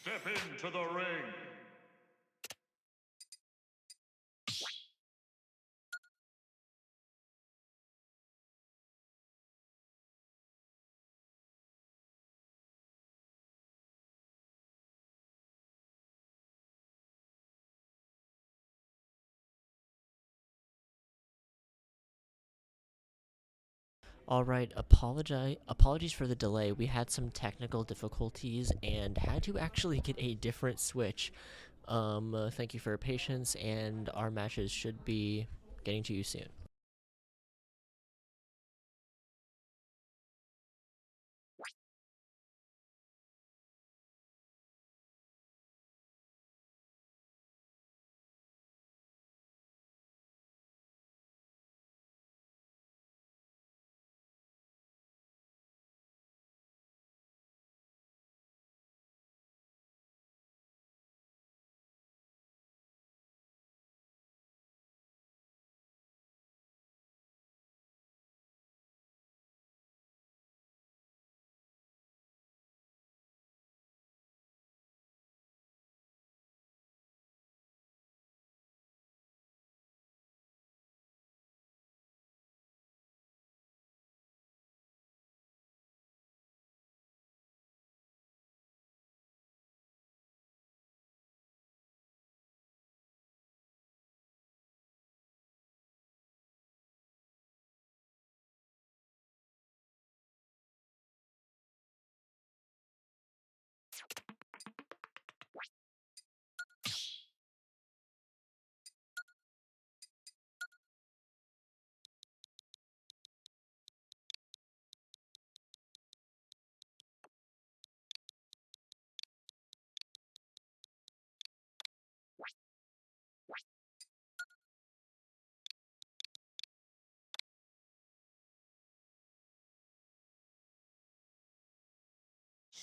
Step into the ring. All right, apologies for the delay. We had some technical difficulties and had to actually get a different switch. Thank you for your patience, and our matches should be getting to you soon.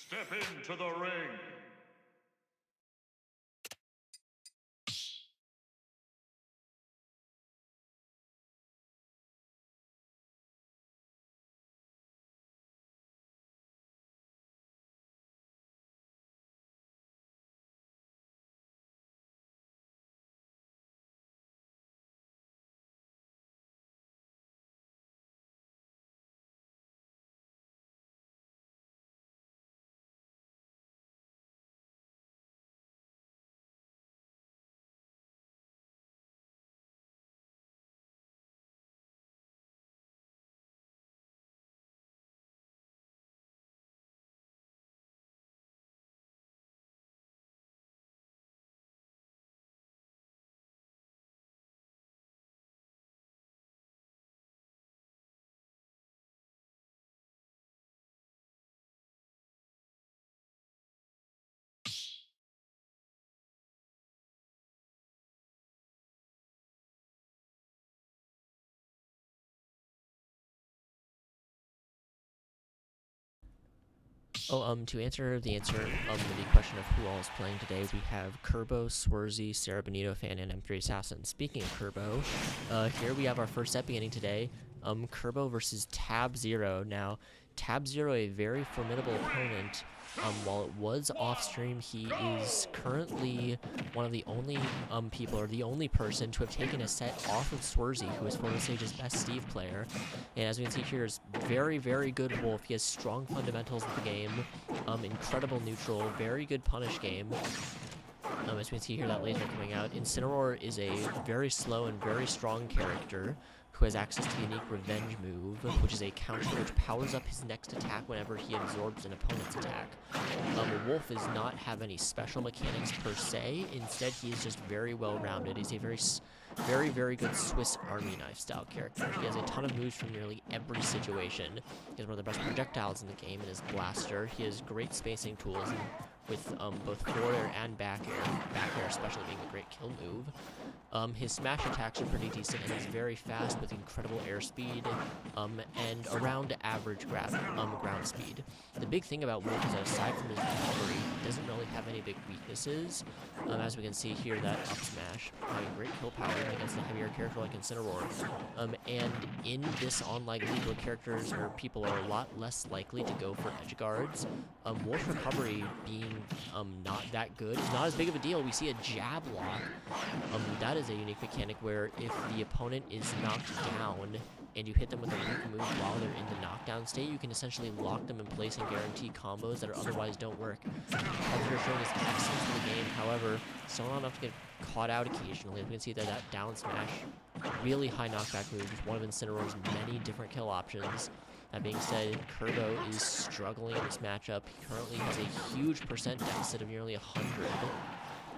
Step into the ring. To answer the question of who all is playing today, we have Kerbo, Swarzy, Sarah Benito Fan, and M3 Assassin. Speaking of Kerbo, here we have our first set beginning today. Kerbo versus Tab Zero. Now, Tab Zero, a very formidable opponent. While it was off stream, he is currently one of the only people, or the only person, to have taken a set off of Swarzy, who is Photo Stage's best Steve player. And as we can see here, is very, very good Wolf. He has strong fundamentals of the game, incredible neutral, very good punish game. As we can see here, that laser coming out. Incineroar is a very slow and very strong character who has access to the unique Revenge move, which is a counter which powers up his next attack whenever he absorbs an opponent's attack. Wolf does not have any special mechanics per se. Instead, he is just very well-rounded. He's a very, very good Swiss Army knife style character. He has a ton of moves from nearly every situation. He has one of the best projectiles in the game in his blaster. He has great spacing tools, and with both forward air and back air especially being a great kill move. His smash attacks are pretty decent, and he's very fast with incredible airspeed, and around average ground speed. The big thing about Wolf is that aside from his recovery, he doesn't really have any big weaknesses. As we can see here, that up smash having great kill power against a heavier character like Incineroar. And in this online league where characters or people are a lot less likely to go for edge guards, Wolf recovery being not that good is not as big of a deal. We see a jab lock. That is a unique mechanic where if the opponent is knocked down and you hit them with a weak move while they're in the knockdown state, you can essentially lock them in place and guarantee combos that otherwise don't work. After showing his excellence in the game, however, still not enough to get caught out occasionally. We can see that down smash, really high knockback move, is one of Incineroar's many different kill options. That being said, Kerbo is struggling in this matchup. He currently has a huge percent deficit of nearly 100.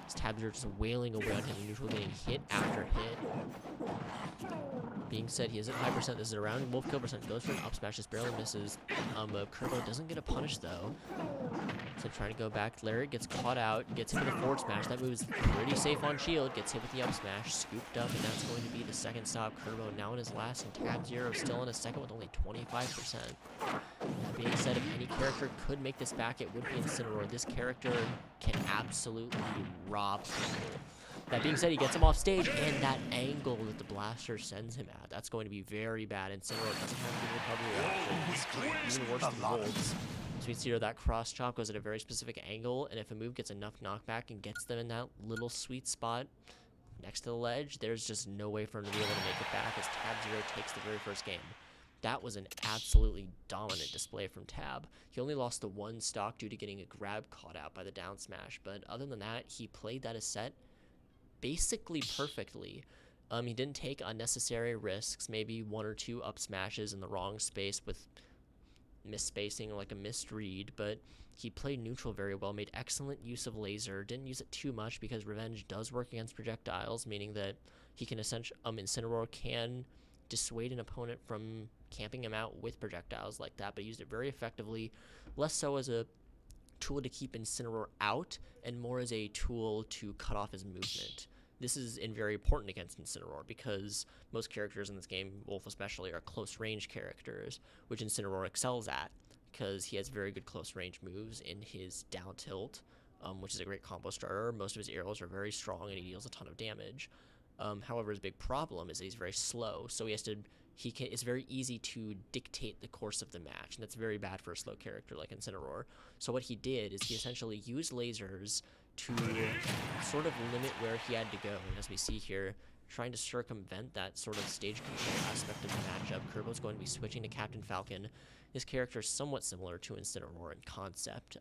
His tabs are just wailing away on him, neutral getting hit after hit. Being said, he is at high percent. This is a round Wolf kill percent. Goes for an up smash, just barely misses. Kerbo doesn't get a punish though. So trying to go back. Lariat gets caught out, gets hit with a forward smash. That move is pretty safe on shield. Gets hit with the up smash, scooped up, and that's going to be the second stop. Kerbo now in his last, and tab 0 still in a second with only 25%. That being said, if any character could make this back, it would be Incineroar. This character can absolutely rob people. That being said, he gets him off stage, and that angle that the blaster sends him at, that's going to be very bad. Incineroar doesn't have good recovery options. Even worse than Wolves. So we see that cross chop goes at a very specific angle, and if a move gets enough knockback and gets them in that little sweet spot next to the ledge, there's just no way for him to be able to make it back as Tab 0 takes the very first game. That was an absolutely dominant display from Tab. He only lost the one stock due to getting a grab caught out by the down smash, but other than that, he played that as set basically perfectly. He didn't take unnecessary risks, maybe one or two up smashes in the wrong space with misspacing or like a missed read, but he played neutral very well, made excellent use of laser, didn't use it too much because revenge does work against projectiles, meaning that he can essentially, Incineroar can dissuade an opponent from camping him out with projectiles like that, but used it very effectively, less so as a tool to keep Incineroar out and more as a tool to cut off his movement. This is very important against Incineroar because most characters in this game, Wolf especially, are close range characters, which Incineroar excels at because he has very good close range moves in his down tilt, which is a great combo starter. Most of his arrows are very strong and he deals a ton of damage. However, his big problem is that he's very slow, so it's very easy to dictate the course of the match, and that's very bad for a slow character like Incineroar. So what he did is he essentially used lasers to sort of limit where he had to go, and as we see here, trying to circumvent that sort of stage control aspect of the matchup, Kerbo's going to be switching to Captain Falcon. This character is somewhat similar to Incineroar in concept.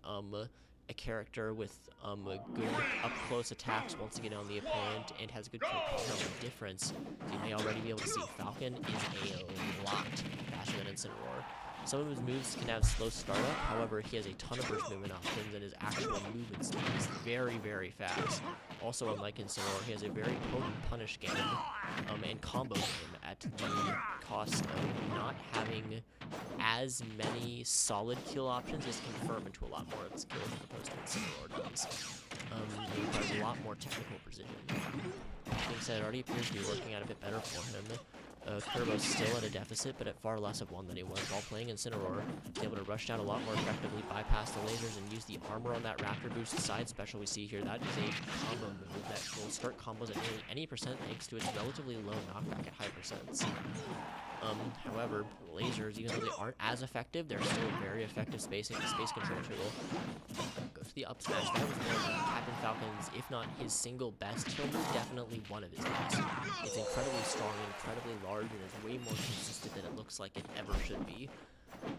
A character with good up-close attacks once again on the opponent and has good kill power. The difference, you may already be able to see, Falcon is a lot faster than Incineroar. Some of his moves can have slow startup, however, he has a ton of burst movement options, and his actual movement speed is very, very fast. Also, unlike Incineroar, he has a very potent punish game and combo game at the cost of not having as many solid kill options as confirm into a lot more of his kills as opposed to Incineroar does. He requires a lot more technical precision. That being said, it already appears to be working out a bit better for him. Kerbo's still at a deficit, but at far less of one than he was while playing Incineroar. He's able to rush down a lot more effectively, bypass the lasers, and use the armor on that Raptor Boost side special we see here. That is a combo move that will start combos at nearly any percent thanks to its relatively low knockback at high percents. However, lasers, even though they aren't as effective, they're still a very effective space control tool. Goes to the up smash. That was one of Captain Falcon's, if not his single best kill move, definitely one of his best. It's incredibly strong, incredibly large, and is way more consistent than it looks like it ever should be.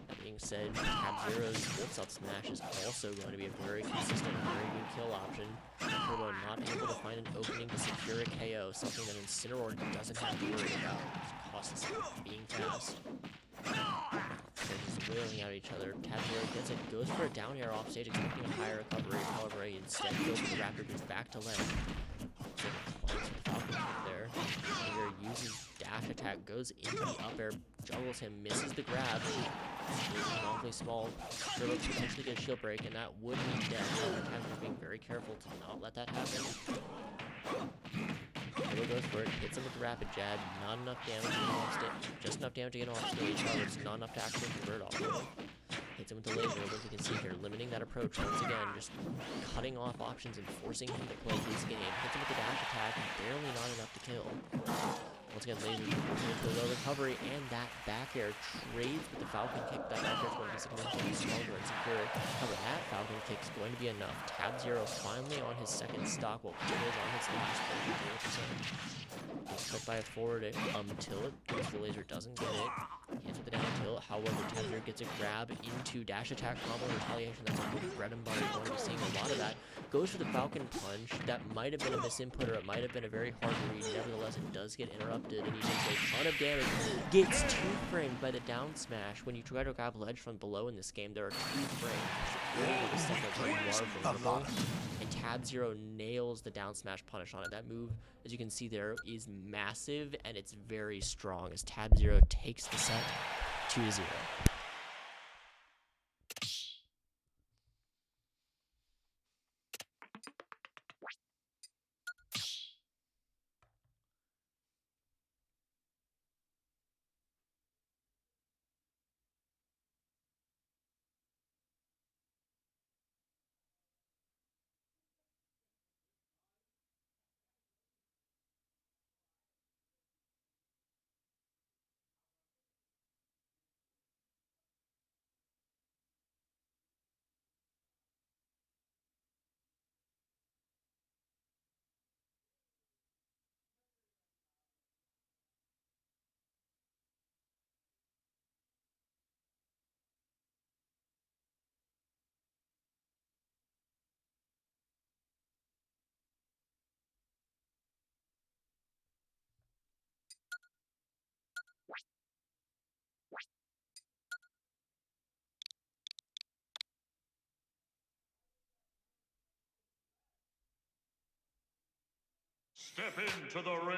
That being said, Tab 0's Wolf's up smash is also going to be a very consistent, very good kill option. Kerbo not able to find an opening to secure a KO, something that Incineroar doesn't have to worry about. It costs being fast. They're just wailing at each other. Tab 0 gets it, goes for a down air off stage, expecting a higher recovery. However, he instead goes for the Raptor Boost back to lane. So the Falcon there. Tiger uses dash attack, goes into the up air, juggles him, misses the grab. It's awfully small. Kerbo potentially get a shield break, and that would mean death. However, Tiger's being very careful to not let that happen. Kerbo goes for it, hits him with the rapid jab, not enough damage to get him off stage, just enough damage to get him off stage, however, it's not enough to actually convert off of him. Hits him with the laser, but as you can see here, limiting that approach once again, just cutting off options and forcing him to play his game. Hits him with the dash attack, barely not enough to kill. Once again, laser into a low recovery, and that back air trades with the Falcon kick. That back air is going to be significantly stronger and secure. However, that Falcon kick is going to be enough. Tab Zero finally on his second stock. Well, it is on his stage, 0%. He's cut by a forward tilt, because the laser doesn't get it. Hits with the down tilt. However, Tab Zero gets a grab into dash attack combo retaliation. That's a good bread and butter. You're going to be seeing a lot of that. Goes for the Falcon punch. That might have been a misinput, or it might have been a very hard read. Nevertheless, it does get interrupted, and he takes a ton of damage. Gets 2 framed by the down smash. When you try to grab ledge from below in this game, there are 2 frames. The stuff that's more vulnerable. And Tab Zero nails the down smash punish on it. That move, as you can see there, is massive, and it's very strong as Tab Zero takes the set 2-0. Step into the ring.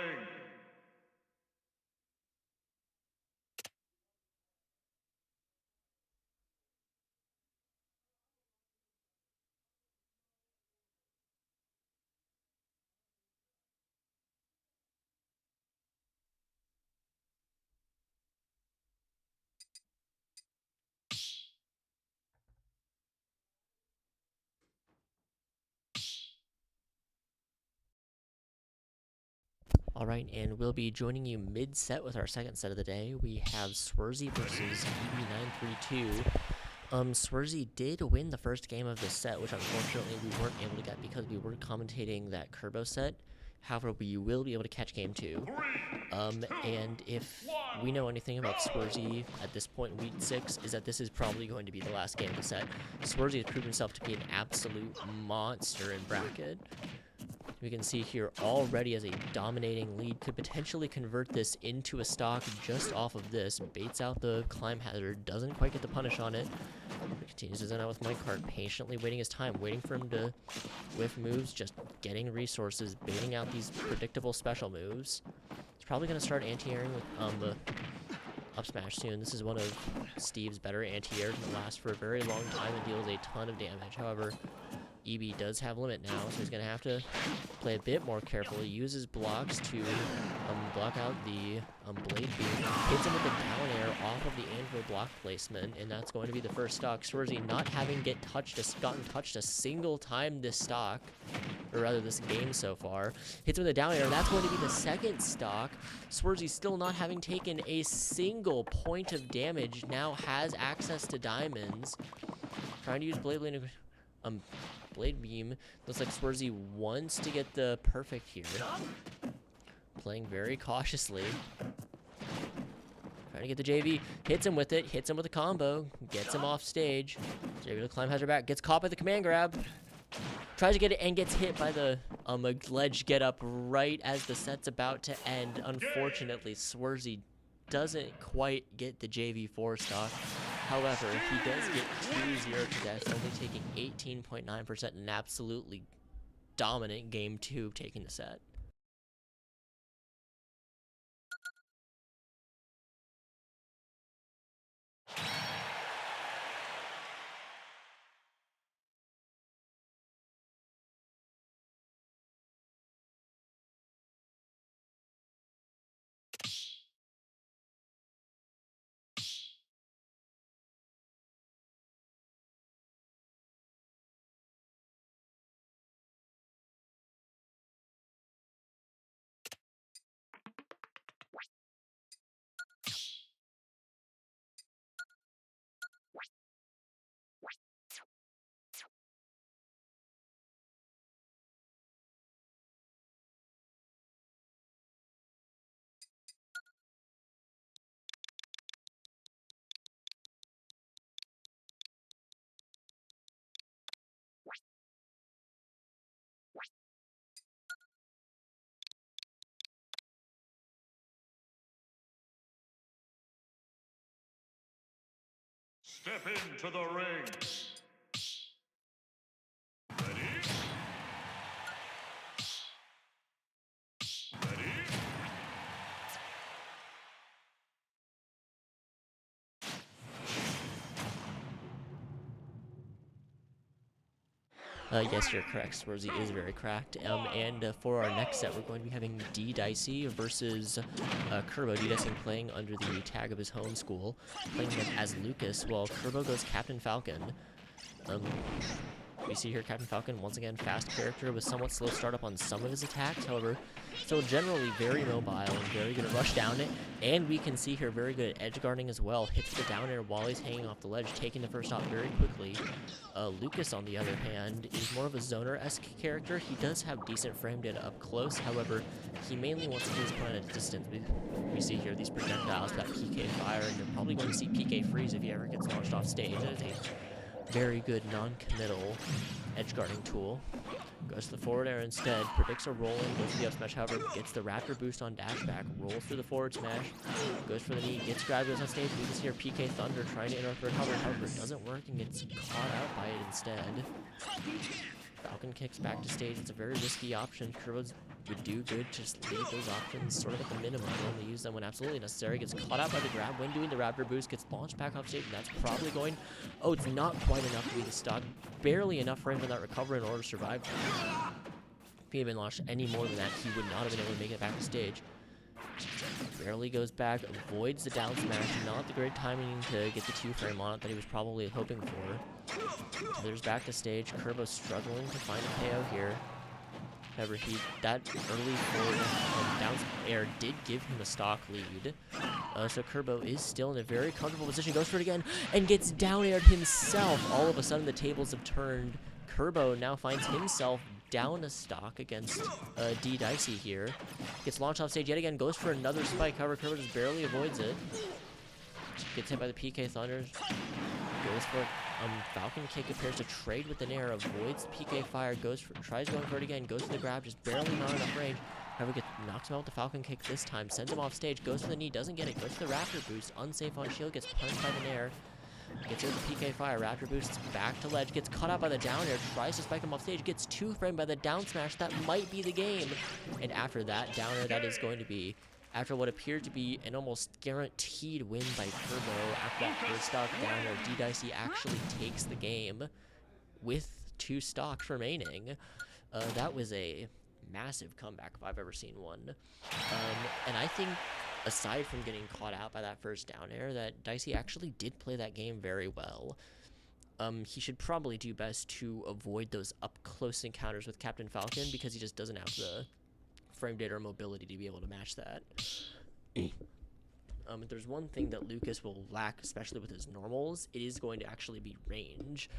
Alright, and we'll be joining you mid-set with our second set of the day. We have Swarzy versus EB932. Swarzy did win the first game of this set, which unfortunately we weren't able to get because we were commentating that Kerbo set. However, we will be able to catch game 2. And if we know anything about Swarzy at this point in week 6, is that this is probably going to be the last game of the set. Swarzy has proved himself to be an absolute monster in bracket. We can see here already as a dominating lead, could potentially convert this into a stock just off of this. Baits out the climb hazard, doesn't quite get the punish on it. Continues to zen out with minecart, patiently waiting his time, waiting for him to whiff moves, just getting resources, baiting out these predictable special moves. He's probably going to start anti-airing with the up smash soon. This is one of Steve's better anti-airs that lasts for a very long time and deals a ton of damage. However, EB does have limit now, so he's going to have to play a bit more carefully. Use his blocks to block out the blade beam. Hits him with the down air off of the anvil block placement, and that's going to be the first stock. Swarzy not having gotten touched a single time this stock, or rather this game so far. Hits him with the down air, that's going to be the second stock. Swarzy still not having taken a single point of damage, now has access to diamonds. Trying to use Blade Beam. Looks like Swarzy wants to get the perfect here. Playing very cautiously. Trying to get the JV. Hits him with it. Hits him with a combo. Gets him off stage. JV to climb hazard back. Gets caught by the command grab. Tries to get it and gets hit by the ledge get up right as the set's about to end. Unfortunately, Swarzy doesn't quite get the JV4 stock. However, he does get 2-0 to death, only taking 18.9% in an absolutely dominant game 2, taking the set. Step into the ring. Ready? Ready? Yes, you're correct. Swarzy is very cracked. And for our next set, we're going to be having D Dicey versus Kerbo. D Dicey playing under the tag of his home school, playing him as Lucas, while Kerbo goes Captain Falcon. We see here Captain Falcon, once again, fast character with somewhat slow startup on some of his attacks. However, still generally very mobile and very good at rush down it. And we can see here very good at edge guarding as well. Hits the down air while he's hanging off the ledge, taking the first stop very quickly. Lucas, on the other hand, is more of a zoner-esque character. He does have decent frame data up close. However, he mainly wants to keep his opponent at a distance. We see here these projectiles, that PK fire, and you're probably going to see PK freeze if he ever gets launched off stage. That is a very good non-committal edge guarding tool. Goes to the forward air instead, predicts a roll in, goes to the up smash, however, gets the raptor boost on dash back, rolls through the forward smash, goes for the knee, gets grabbed, goes on stage. We can see here PK Thunder trying to interrupt the recovery, however, it doesn't work and gets caught out by it instead. Falcon kicks back to stage. It's a very risky option. Kerbo would do good to just leave those options sort of at the minimum, only use them when absolutely necessary. Gets caught out by the grab when doing the raptor boost, gets launched back off stage, and that's probably going... Oh, it's not quite enough to be the stock. Barely enough frame for that recovery in order to survive. If he had been launched any more than that, he would not have been able to make it back to stage. Barely goes back, avoids the down smash. Not the great timing to get the 2-frame on it that he was probably hoping for. There's back to stage. Kerbo struggling to find a KO here. However, that early forward down air did give him a stock lead. So Kerbo is still in a very comfortable position. Goes for it again and gets down aired himself. All of a sudden, the tables have turned. Kerbo now finds himself down a stock against D Dicey here. Gets launched off stage yet again. Goes for another spike. However, Kerbo just barely avoids it. Gets hit by the PK Thunders. Goes for Falcon kick, appears to trade with the nair, avoids the PK fire, tries going for it again, goes for the grab, just barely not enough range. However, knocks him out with the Falcon kick this time, sends him off stage, goes for the knee, doesn't get it, goes for the raptor boost, unsafe on shield, gets punished by the nair. Gets hit with the PK fire, raptor boosts back to ledge, gets caught out by the down air, tries to spike him off stage, gets 2-framed by the down smash. That might be the game. And after that down air, that is going to be, after what appeared to be an almost guaranteed win by Kerbo, after that first stock down air, D Dicey actually takes the game with 2 stocks remaining. That was a massive comeback if I've ever seen one. And I think, aside from getting caught out by that first down air, that Dicey actually did play that game very well. He should probably do best to avoid those up-close encounters with Captain Falcon because he just doesn't have the frame data or mobility to be able to match that. If there's one thing that Lucas will lack, especially with his normals, it is going to actually be range,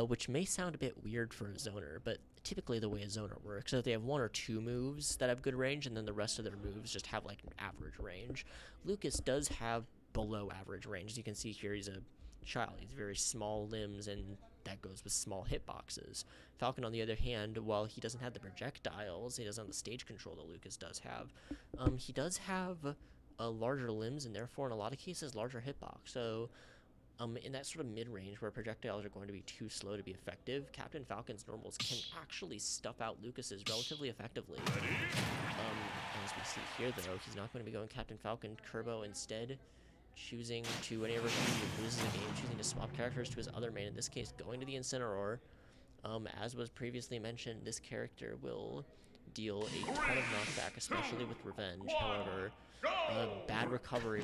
which may sound a bit weird for a zoner, but typically the way a zoner works is that they have 1 or 2 moves that have good range, and then the rest of their moves just have like an average range. Lucas does have below average range. As you can see here, he's a child. He's very small limbs, and that goes with small hitboxes. Falcon, on the other hand, while he doesn't have the projectiles, he doesn't have the stage control that Lucas does have, he does have larger limbs, and therefore in a lot of cases larger hitbox. So in that sort of mid-range where projectiles are going to be too slow to be effective, Captain Falcon's normals can actually stuff out Lucas's relatively effectively. As we see here, though, he's not going to be going Captain Falcon. Kerbo instead choosing to, whenever he loses a game, choosing to swap characters to his other main, in this case going to the Incineroar. As was previously mentioned, this character will deal a ton of knockback, especially with revenge. However, bad recovery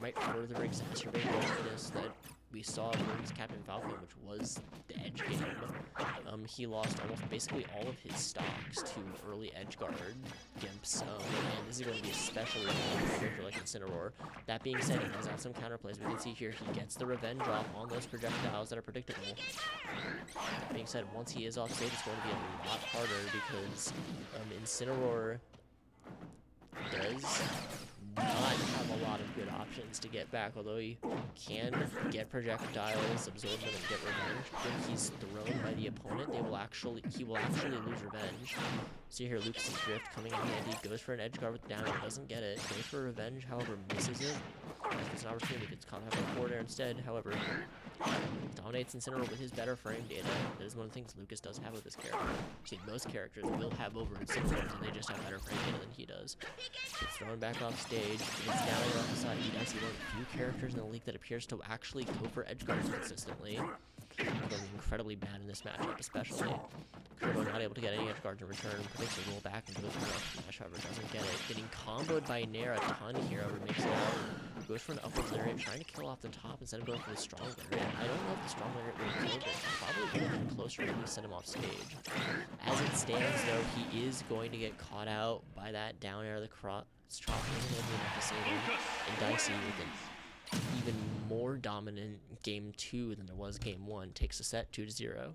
might further exacerbate the weakness that we saw against Captain Falcon, which was the edge game. He lost almost basically all of his stocks to early edge guard gimps, and this is going to be especially for a character like Incineroar. That being said, he does have some counterplays. We can see here he gets the revenge off on those projectiles that are predictable. That being said, once he is off stage, it's going to be a lot harder because Incineroar does not have a lot lot of good options to get back, although he can get projectiles, absorb them, and get revenge. When he's thrown by the opponent, he will actually lose revenge. See here, Lucas's drift coming in handy, goes for an edge guard with down, doesn't get it, goes for revenge, however, misses it. It's an opportunity, gets caught up in forward air instead, however, dominates Incineroar with his better frame data. That is one of the things Lucas does have with this character. See, most characters will have over Incineroars, and they just have better frame data than he does. Gets thrown back off stage, gets down off the side. He's actually one of the few characters in the league that appears to actually go for edge guards consistently. Although incredibly bad in this matchup, especially. Kerbo not able to get any edge guards in return, predicts a roll back and goes for an up smash, however, doesn't get it. Getting comboed by Nair a ton here, however, makes it out. Goes for an upwards lariat, trying to kill off the top instead of going for the strong lariat. I don't know if the strong lariat would have killed it. Probably would have been closer to at least send him off stage. As it stands, though, he is going to get caught out by that down air of the cross chop. Isn't going to be enough to save him. And Dicey, with an even more dominant game 2 than there was game 1, takes the set 2-0.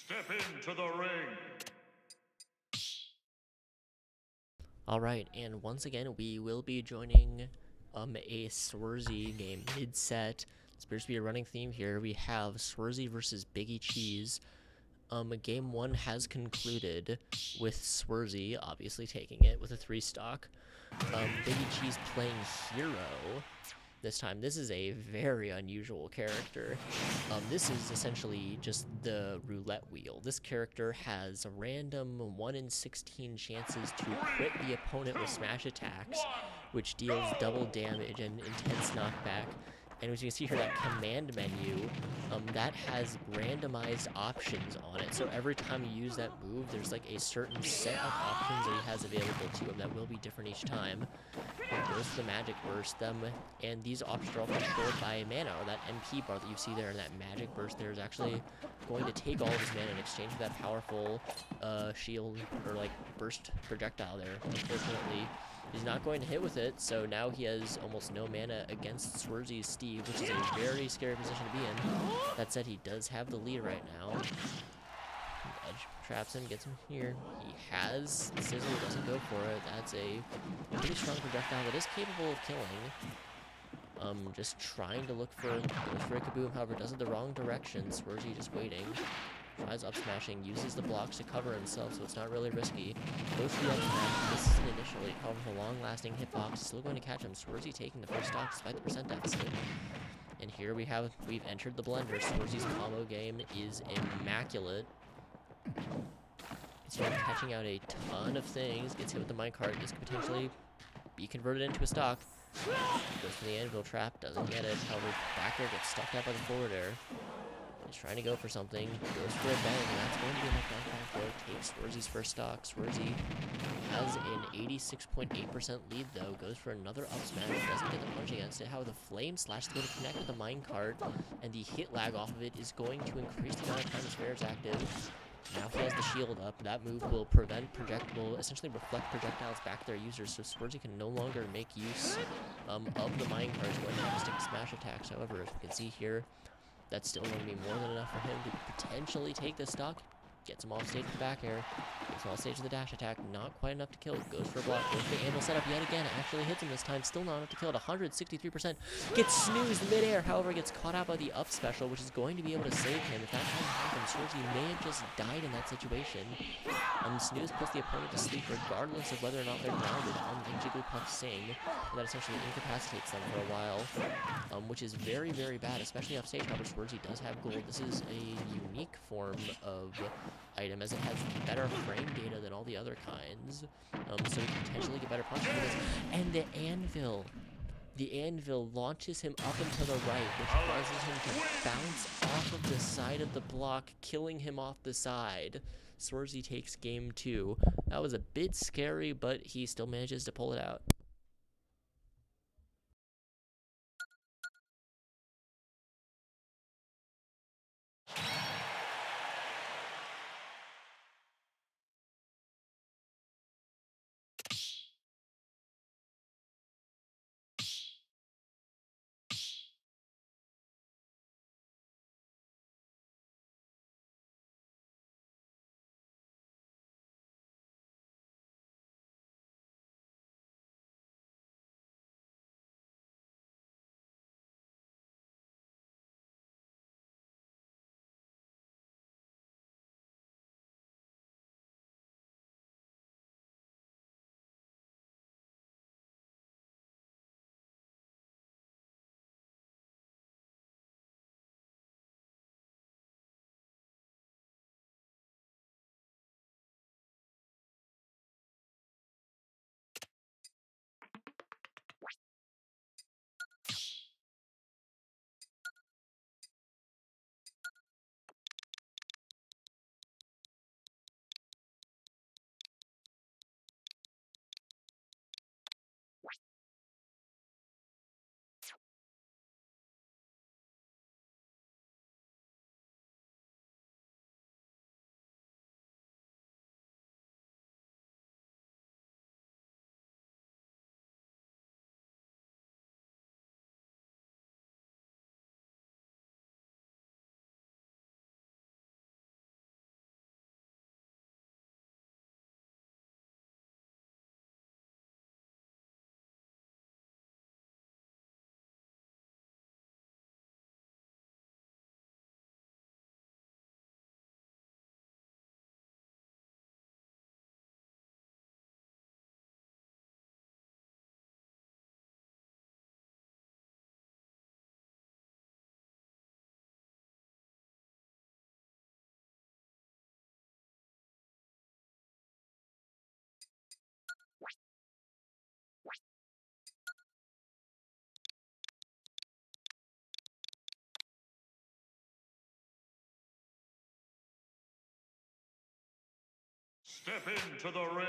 Step into the ring. Alright, and once again, we will be joining a Swarzy game mid-set. This appears to be a running theme here. We have Swarzy versus Biggie Cheese. Game 1 has concluded with Swarzy obviously taking it with a 3-stock. Biggie Cheese playing Hero this time. This is a very unusual character. This is essentially just the roulette wheel. This character has a random 1 in 16 chances to crit the opponent with smash attacks, which deals double damage and intense knockback. And as you can see here, that command menu, that has randomized options on it. So every time you use that move, there's like a certain set of options that he has available to him that will be different each time. It goes to the magic burst and these options are all controlled by mana, or that MP bar that you see there, and that magic burst there is actually going to take all of his mana in exchange for that powerful shield, or like burst projectile there. Unfortunately, he's not going to hit with it, so now he has almost no mana against Swarzy's Steve, which is a very scary position to be in. That said, he does have the lead right now. Edge traps him, gets him here. He has Sizzle, doesn't go for it. That's a pretty strong projectile that is capable of killing. Just trying to look for a kaboom, however, does it the wrong direction. Swarzy just waiting. Tries up smashing, uses the blocks to cover himself, so it's not really risky. Goes for the up smash, misses it initially, however, the long-lasting hitbox is still going to catch him. Swarzy taking the first stock despite the percent deficit. And here we've entered the blender. Swarzy's combo game is immaculate. He's catching out a ton of things, gets hit with the minecart, this could potentially be converted into a stock. Goes for the anvil trap, doesn't get it, however, back air gets stuck out by the forward air. He's trying to go for something, goes for a bang, and that's going to be enough back there. Takes Swarzy's first stock. Swarzy has an 86.8% lead though, goes for another up smash, doesn't get the punch against it. However, the flame slash is going to connect with the minecart, and the hit lag off of it is going to increase the amount of time the spare is active. Now he has the shield up. That move will will essentially reflect projectiles back to their users, so Swarzy can no longer make use of the mine cards when casting smash attacks. However, as we can see here, that's still going to be more than enough for him to potentially take the stock. Gets him off stage with the back air. Gets him off stage with the dash attack. Not quite enough to kill. Goes for a block. Goes for the anvil setup yet again. Actually hits him this time. Still not enough to kill at 163%. Gets snoozed midair. However, gets caught out by the up special, which is going to be able to save him. If that hadn't happened, Swarzy may have just died in that situation. Snooze puts the opponent to sleep regardless of whether or not they're grounded, unlike Jigglypuff Sing. And that essentially incapacitates them for a while, which is very, very bad, especially off stage. However, Swarzy does have gold. This is a unique form of item as it has better frame data than all the other kinds, so we can potentially get better punches with this. And the anvil. The anvil launches him up and to the right, which causes him to bounce off of the side of the block, killing him off the side. Swarzy takes game 2. That was a bit scary, but he still manages to pull it out. Step into the ring.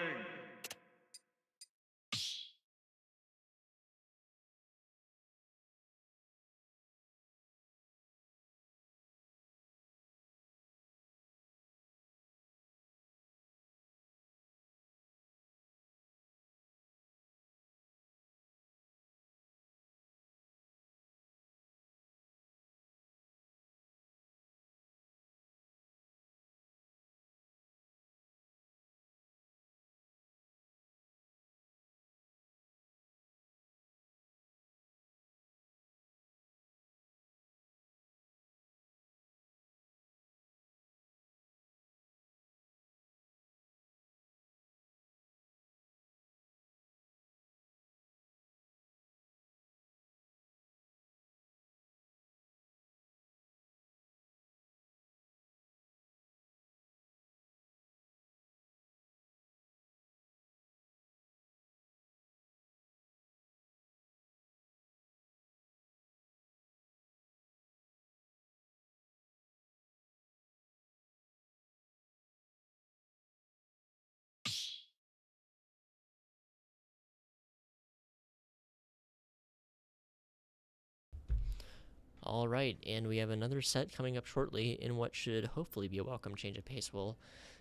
All right, and we have another set coming up shortly in what should hopefully be a welcome change of pace. We'll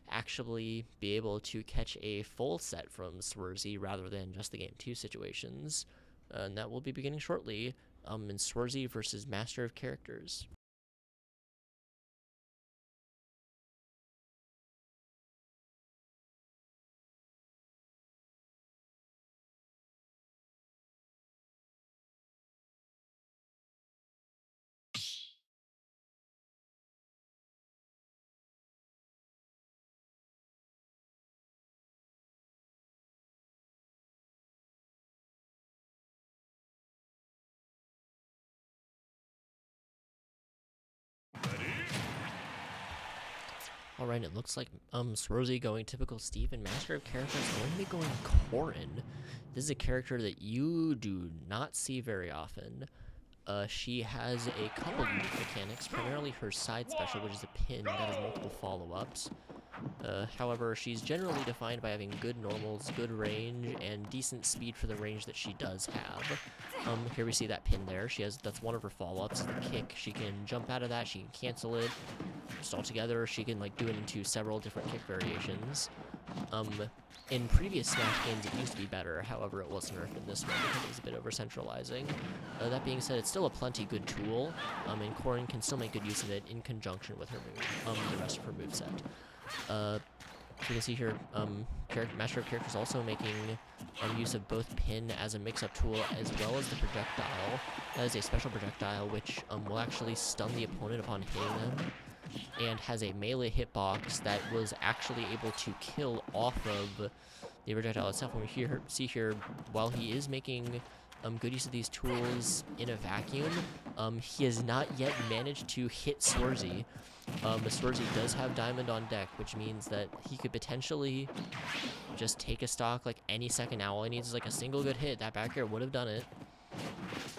actually be able to catch a full set from Swarzy rather than just the game 2 situations. And that will be beginning shortly in Swarzy versus Master of Characters. Alright, it looks like Swarzy going typical Steve, and Master of Characters going to be going Corin. This is a character that you do not see very often. She has a couple unique mechanics, primarily her side special, which is a pin that has multiple follow-ups. However, she's generally defined by having good normals, good range, and decent speed for the range that she does have. Here we see that pin there. That's one of her follow-ups, the kick. She can jump out of that, she can cancel it. Just altogether, she can do it into several different kick variations. In previous Smash games, it used to be better. However, it was nerfed in this one because it was a bit over-centralizing. That being said, it's still a plenty good tool, and Corin can still make good use of it in conjunction with her the rest of her moveset. You can see here, Master of Characters also making use of both pin as a mix-up tool as well as the projectile. That is a special projectile which will actually stun the opponent upon hitting them, and has a melee hitbox that was actually able to kill off of the projectile itself. When we see here, while he is making good use of these tools in a vacuum, he has not yet managed to hit Swarzy. Swarzy does have Diamond on deck, which means that he could potentially just take a stock any second now. All he needs is a single good hit. That back air would have done it.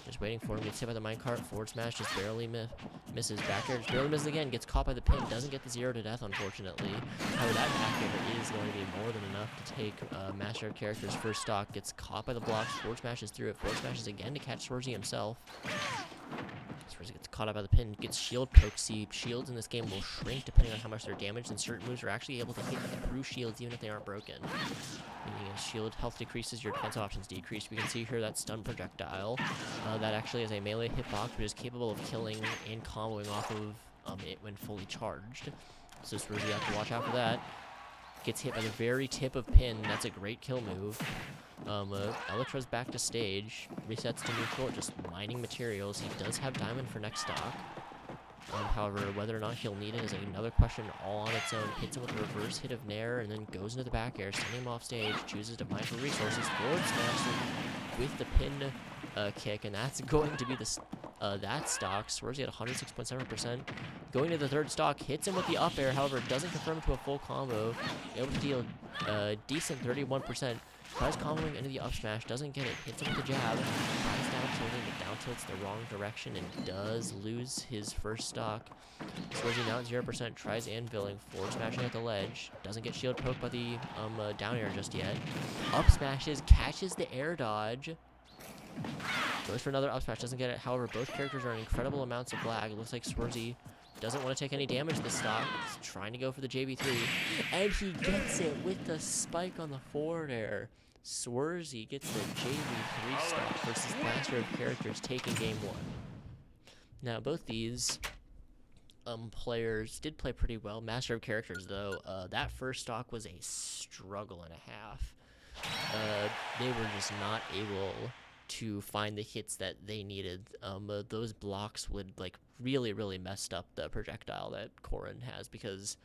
Just waiting for him. Gets hit by the minecart. Forward smash just barely misses. Back air just barely misses again. Gets caught by the pin. Doesn't get the 0 to death, unfortunately. However, that back air is going to be more than enough to take Master of Characters' first stock. Gets caught by the blocks. Forward smashes through it. Forward smashes again to catch Swarzy himself. Swarzy gets caught up by the pin, gets shield poked. See, shields in this game will shrink depending on how much they're damaged, and certain moves are actually able to hit through shields even if they aren't broken. Meaning as shield health decreases, your defensive options decrease. We can see here that stun projectile. That actually is a melee hitbox, which is capable of killing and comboing off of it when fully charged. So Swarzy have to watch out for that. Gets hit by the very tip of pin. That's a great kill move. Elytra's back to stage, resets to neutral, just mining materials. He does have Diamond for next stock. However, whether or not he'll need it is another question all on its own. Hits him with a reverse hit of Nair, and then goes into the back air, sending him off stage, chooses to mine for resources, forward smash with the pin kick, and that's going to be that stock. Swarzy at 106.7%. Going to the third stock, hits him with the up air, however, doesn't confirm to a full combo. Able to deal a decent 31%. Tries comboing into the up smash, doesn't get it, hits him with the jab, tries down tilting, but down tilts the wrong direction and does lose his first stock. Swarzy now at 0%, tries anviling, forward smashing at the ledge, doesn't get shield poked by the down air just yet. Up smashes, catches the air dodge, goes for another up smash, doesn't get it. However, both characters are in incredible amounts of lag. It looks like Swarzy doesn't want to take any damage this stock. He's trying to go for the JB3, and he gets it with the spike on the forward air. Swarzy gets the JV3 stock versus Master of Characters taking game 1. Now, both these players did play pretty well. Master of Characters, though, that first stock was a struggle and a half. They were just not able to find the hits that they needed. Those blocks would really messed up the projectile that Corin has, because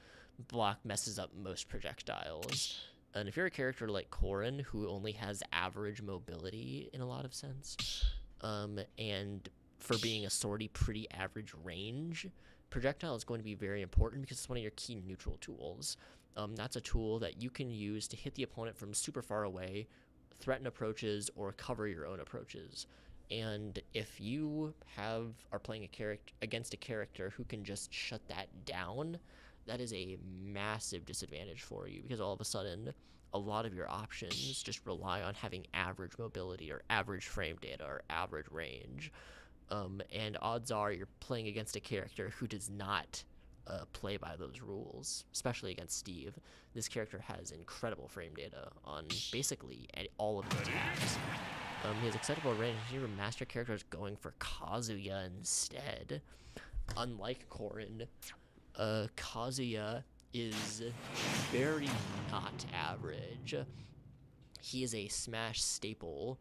block messes up most projectiles. And if you're a character like Corin, who only has average mobility in a lot of sense, and for being a sortie pretty average range, projectile is going to be very important because it's one of your key neutral tools. That's a tool that you can use to hit the opponent from super far away, threaten approaches, or cover your own approaches. And if you are playing against a character who can just shut that down, that is a massive disadvantage for you, because all of a sudden a lot of your options just rely on having average mobility or average frame data or average range. And odds are you're playing against a character who does not play by those rules, especially against Steve. This character has incredible frame data on basically all of his attacks. He has acceptable range. His master character is going for Kazuya instead. Unlike Korin, Kazuya is very not average. He is a Smash staple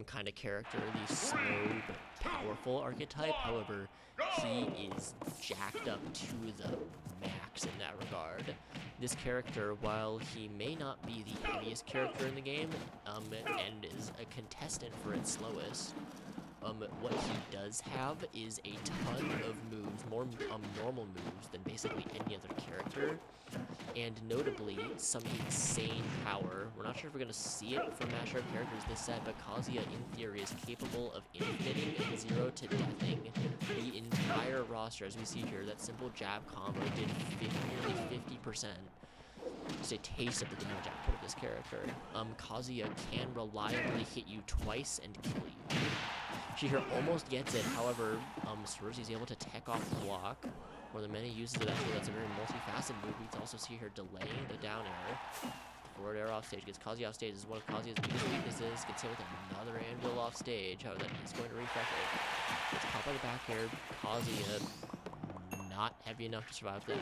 kind of character, the slow but powerful archetype. However, he is jacked up to the max in that regard. This character, while he may not be the heaviest character in the game, and is a contestant for its slowest, what he does have is a ton of moves, more normal moves than basically any other character, and notably some insane power. We're not sure if we're going to see it from mashup characters this set, but Kazuya in theory is capable of infiniting and 0 to deathing the entire roster. As we see here, that simple jab combo did nearly 50%. Just a taste of the damage output of this character. Kazuya can reliably hit you twice and kill you. She here almost gets it, however, Swerzy is able to tech off the block. One of the many uses of that move. That's a very multifaceted move. We can also see her delaying the down air. Forward air off stage, gets Kazuya off stage. This is one of Kazuya's biggest weaknesses. Gets hit with another anvil off stage. However, that is going to refresh it. Gets caught by the back air. Kazuya not heavy enough to survive that.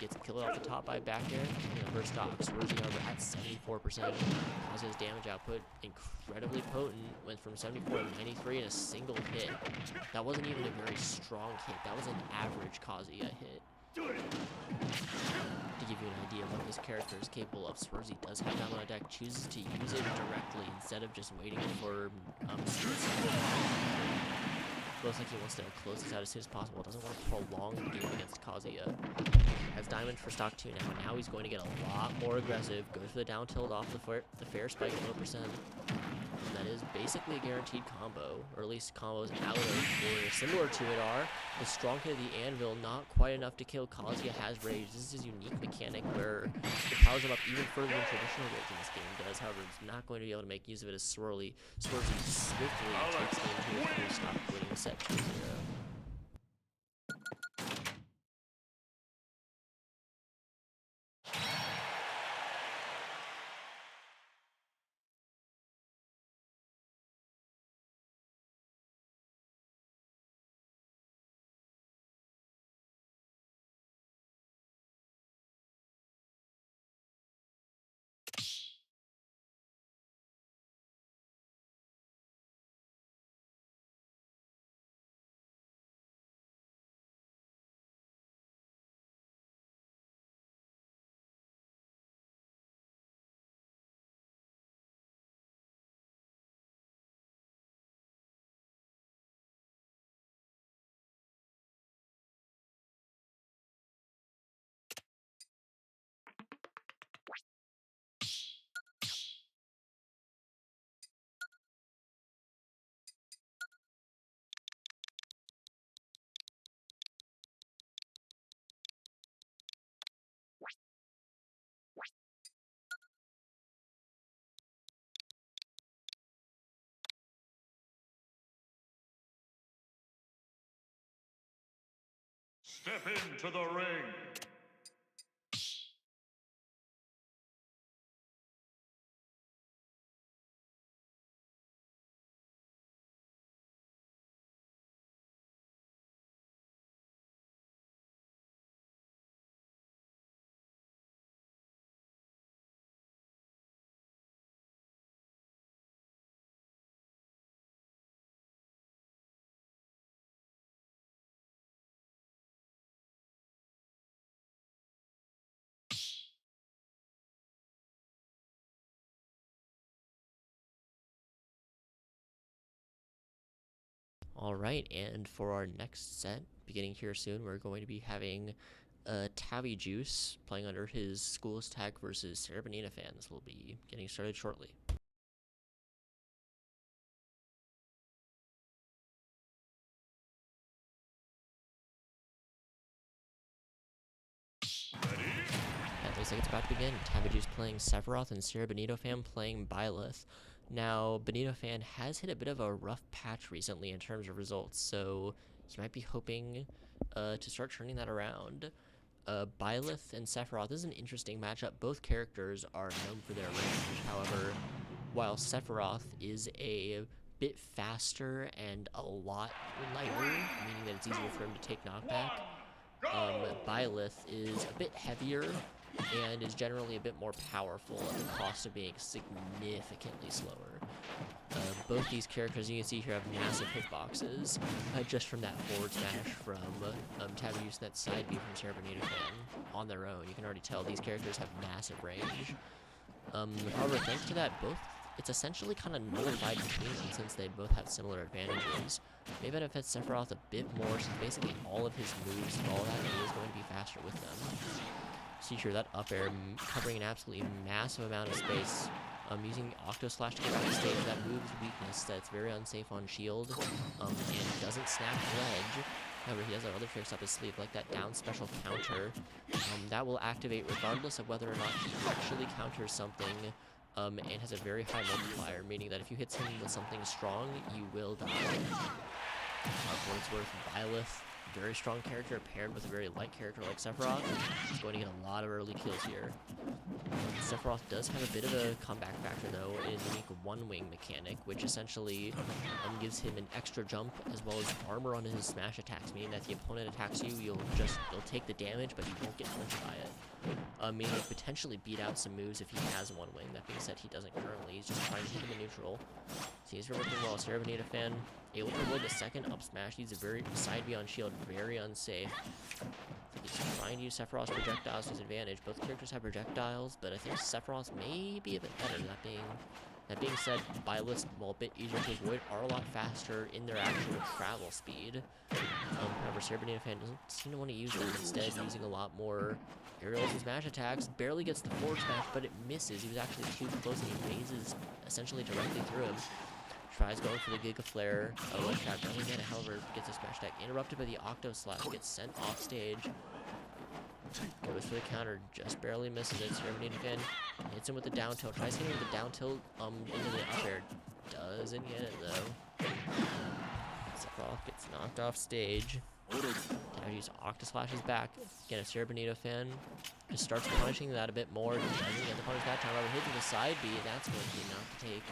Gets killed off the top by back air. First stock, Swerzy at 74%. Kazuya's damage output incredibly potent. Went from 74 to 93 in a single hit. That wasn't even a very strong hit. That was an average Kazuya hit. To give you an idea of what this character is capable of, Swerzy does have that on deck, chooses to use it directly instead of just waiting for looks like he wants to close this out as soon as possible. Doesn't want to prolong the game against Kazuya. Has diamond for stock 2 now. Now he's going to get a lot more aggressive. Goes for the down tilt off the fair spike 1%. And that is basically a guaranteed combo, or at least combos out of or similar to it are. The strong hit of the anvil, not quite enough to kill. Kazuya has rage. This is his unique mechanic where it powers him up even further than traditional rage in this game does. However, it's not going to be able to make use of it as Swerzy swiftly takes the into a 3-stock, winning the set 2-0. Step into the ring. Alright, and for our next set, beginning here soon, we're going to be having Tabby Juice playing under his School's Tag versus Sarah Bonita fans. Will be getting started shortly. At 3 seconds about to begin. Tabby Juice playing Sephiroth and Sarah Bonito fan playing Byleth. Now, Benito Fan has hit a bit of a rough patch recently in terms of results, so he might be hoping to start turning that around. Byleth and Sephiroth is an interesting matchup. Both characters are known for their range. However, while Sephiroth is a bit faster and a lot lighter, meaning that it's easier for him to take knockback, Byleth is a bit heavier and is generally a bit more powerful at the cost of being significantly slower. Both these characters you can see here have massive hitboxes, just from that forward smash from Tabu using that side B from Sarah Bonita Fan on their own. You can already tell these characters have massive range. However, thanks to that, it's essentially kind of nullified between them since they both have similar advantages. May benefit Sephiroth a bit more since basically all of his moves and all that is going to be faster with them. See here, that up air covering an absolutely massive amount of space. Using Octo Slash to get out of stage, that move's weakness that's very unsafe on shield, and doesn't snap ledge. However, he has other tricks up his sleeve, like that down special counter. That will activate regardless of whether or not he actually counters something, and has a very high multiplier, meaning that if you hit him with something strong, you will die. For what it's worth, Byleth, very strong character paired with a very light character like Sephiroth, is going to get a lot of early kills here. Sephiroth does have a bit of a comeback factor though, in a unique one-wing mechanic, which essentially gives him an extra jump as well as armor on his smash attacks, meaning that if the opponent attacks you, you'll take the damage, but you won't get punched by it. Meaning he'll potentially beat out some moves if he has one wing. That being said, he doesn't currently. He's just trying to hit him in neutral. Seems to be working well. Sarah Bonita Fan able to avoid the second up smash. He's a very side B on shield, very unsafe. He's trying to use Sephiroth's projectiles to his advantage. Both characters have projectiles, but I think Sephiroth may be a bit better. That being said, Byleth, while a bit easier to avoid, are a lot faster in their actual travel speed. However, Sarah Bonita Fan doesn't seem to want to use them. Instead, using a lot more aerials and smash attacks. Barely gets the forward smash, but it misses. He was actually too close, and he phases essentially directly through him. Tries going for the Giga Flare. Ledge trap doesn't get it, however, gets a smash attack interrupted by the Octo Slash, gets sent off stage. Goes for the counter, just barely misses it. Sarah Bonita Fan hits him with the down tilt. Tries hitting with the down tilt into the up air. Doesn't get it though. Sephiroth gets knocked off stage. Now use Octo Slash's back. Again, a Sarah Bonita Fan just starts punishing that a bit more. Doesn't get the punish that time. However, hits with the side B. That's going to be enough to take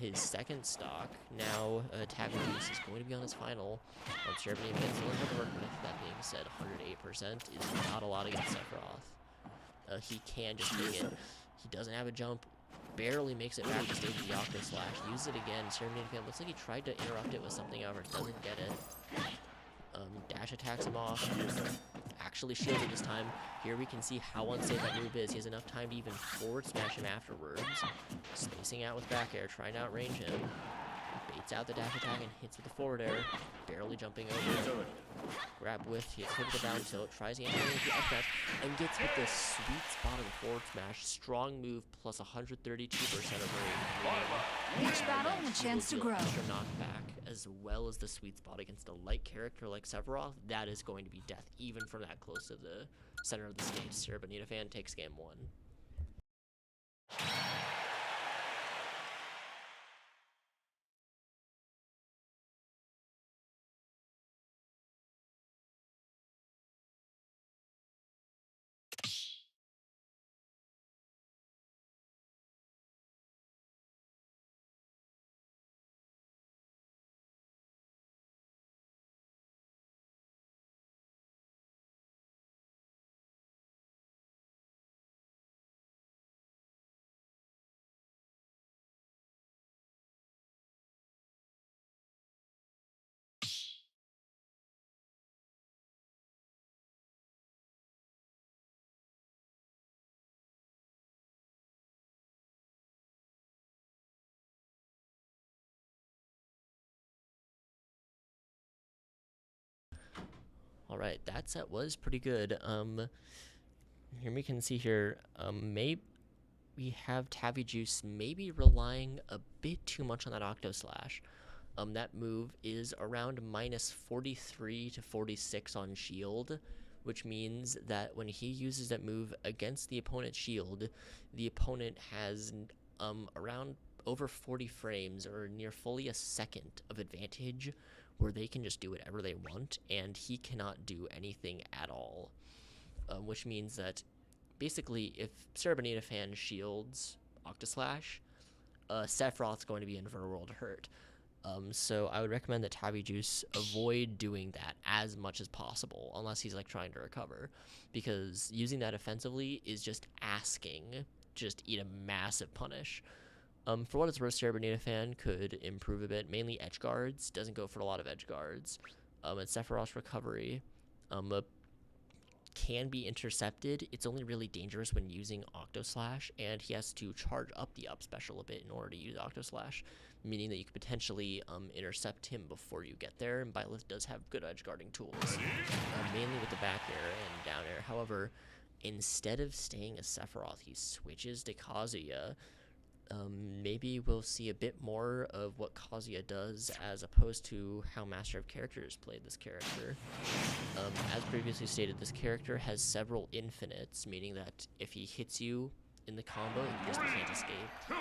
his second stock. Now, Tabu Juice is going to be on his final. Sarah Bonita Fan still able to work with. That being said, 108% is not a lot against Sephiroth. He can just wing it. He doesn't have a jump. Barely makes it back to stage with the Octo Slash. Uses it again. Sarah Bonita Fan looks like he tried to interrupt it with something, however, doesn't get it. Dash attacks him off. Actually shielded this time. Here we can see how unsafe that move is. He has enough time to even forward smash him afterwards. Spacing out with back air, trying to outrange him. Baits out the dash attack and hits with the forward air. Barely jumping over. Grab with, hits with the down tilt, tries again with the up smash, and gets with the sweet spot of the forward smash. Strong move plus 132% of range. Each battle a chance to grow. Extra knockback, as well as the sweet spot against a light character like Sephiroth. That is going to be death, even from that close to the center of the stage. Sarah Bonita Fan takes game 1. Alright, that set was pretty good. Here we can see here, we have Tavi Juice maybe relying a bit too much on that Octo Slash. That move is around minus 43 to 46 on shield, which means that when he uses that move against the opponent's shield, the opponent has around over 40 frames or near fully a second of advantage where they can just do whatever they want, and he cannot do anything at all. Which means that basically, if Sarah Bonita fan shields Octoslash, Sephiroth's going to be in for a world of hurt. So I would recommend that Tabby Juice avoid doing that as much as possible, unless he's like trying to recover, because using that offensively is just asking just eat a massive punish. For what it's worth, Sarah Bonita fan could improve a bit, mainly edge guards. Doesn't go for a lot of edge guards. And Sephiroth's recovery can be intercepted. It's only really dangerous when using Octoslash, and he has to charge up the up special a bit in order to use Octoslash, meaning that you could potentially intercept him before you get there, and Byleth does have good edge guarding tools, mainly with the back air and down air. However, instead of staying as Sephiroth, he switches to Kazuya. Maybe we'll see a bit more of what Kazuya does as opposed to how Master of Characters played this character. As previously stated, this character has several infinites, meaning that if he hits you in the combo, you just can't escape.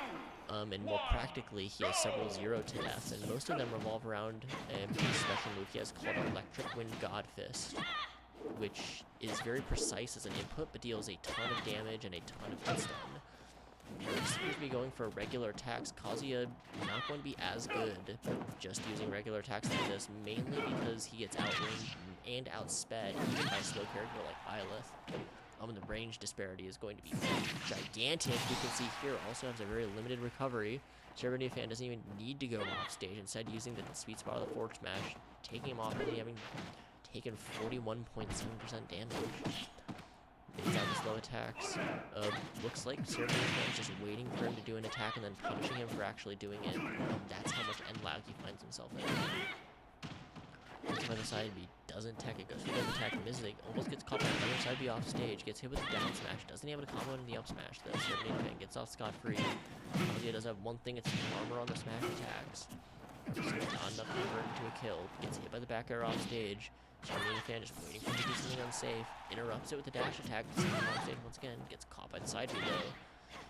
And more practically, he has several zero to deaths, and most of them revolve around a special move he has called Electric Wind God Fist, which is very precise as an input, but deals a ton of damage and a ton of hit stun. Seems to be going for regular attacks. Kazuya not going to be as good just using regular attacks like this, mainly because he gets outranged and outsped even by a slow character like Byleth. The range disparity is going to be gigantic. You can see here also has a very limited recovery. Sarah Bonita fan doesn't even need to go off stage, instead using the sweet spot of the forward smash, taking him off, only having taken 41.7% damage. Baits out the slow attacks. Looks like Sarah Bonita fan is just waiting for him to do an attack and then punishing him for actually doing it. That's how much end lag he finds himself in. Gets by the side B, doesn't tech it, goes for the attack, misses it, almost gets caught by the other side B off stage, gets hit with the down smash, doesn't have a combo in the up smash though. Sarah Bonita fan gets off scot-free. Kazuya does have one thing, it's armor on the smash attacks. Not enough to convert into a kill, gets hit by the back air off stage. Sarah Bonita fan just waiting for him to do something unsafe, interrupts it with a dash attack, gets hit off stage once again, gets caught by the side B though.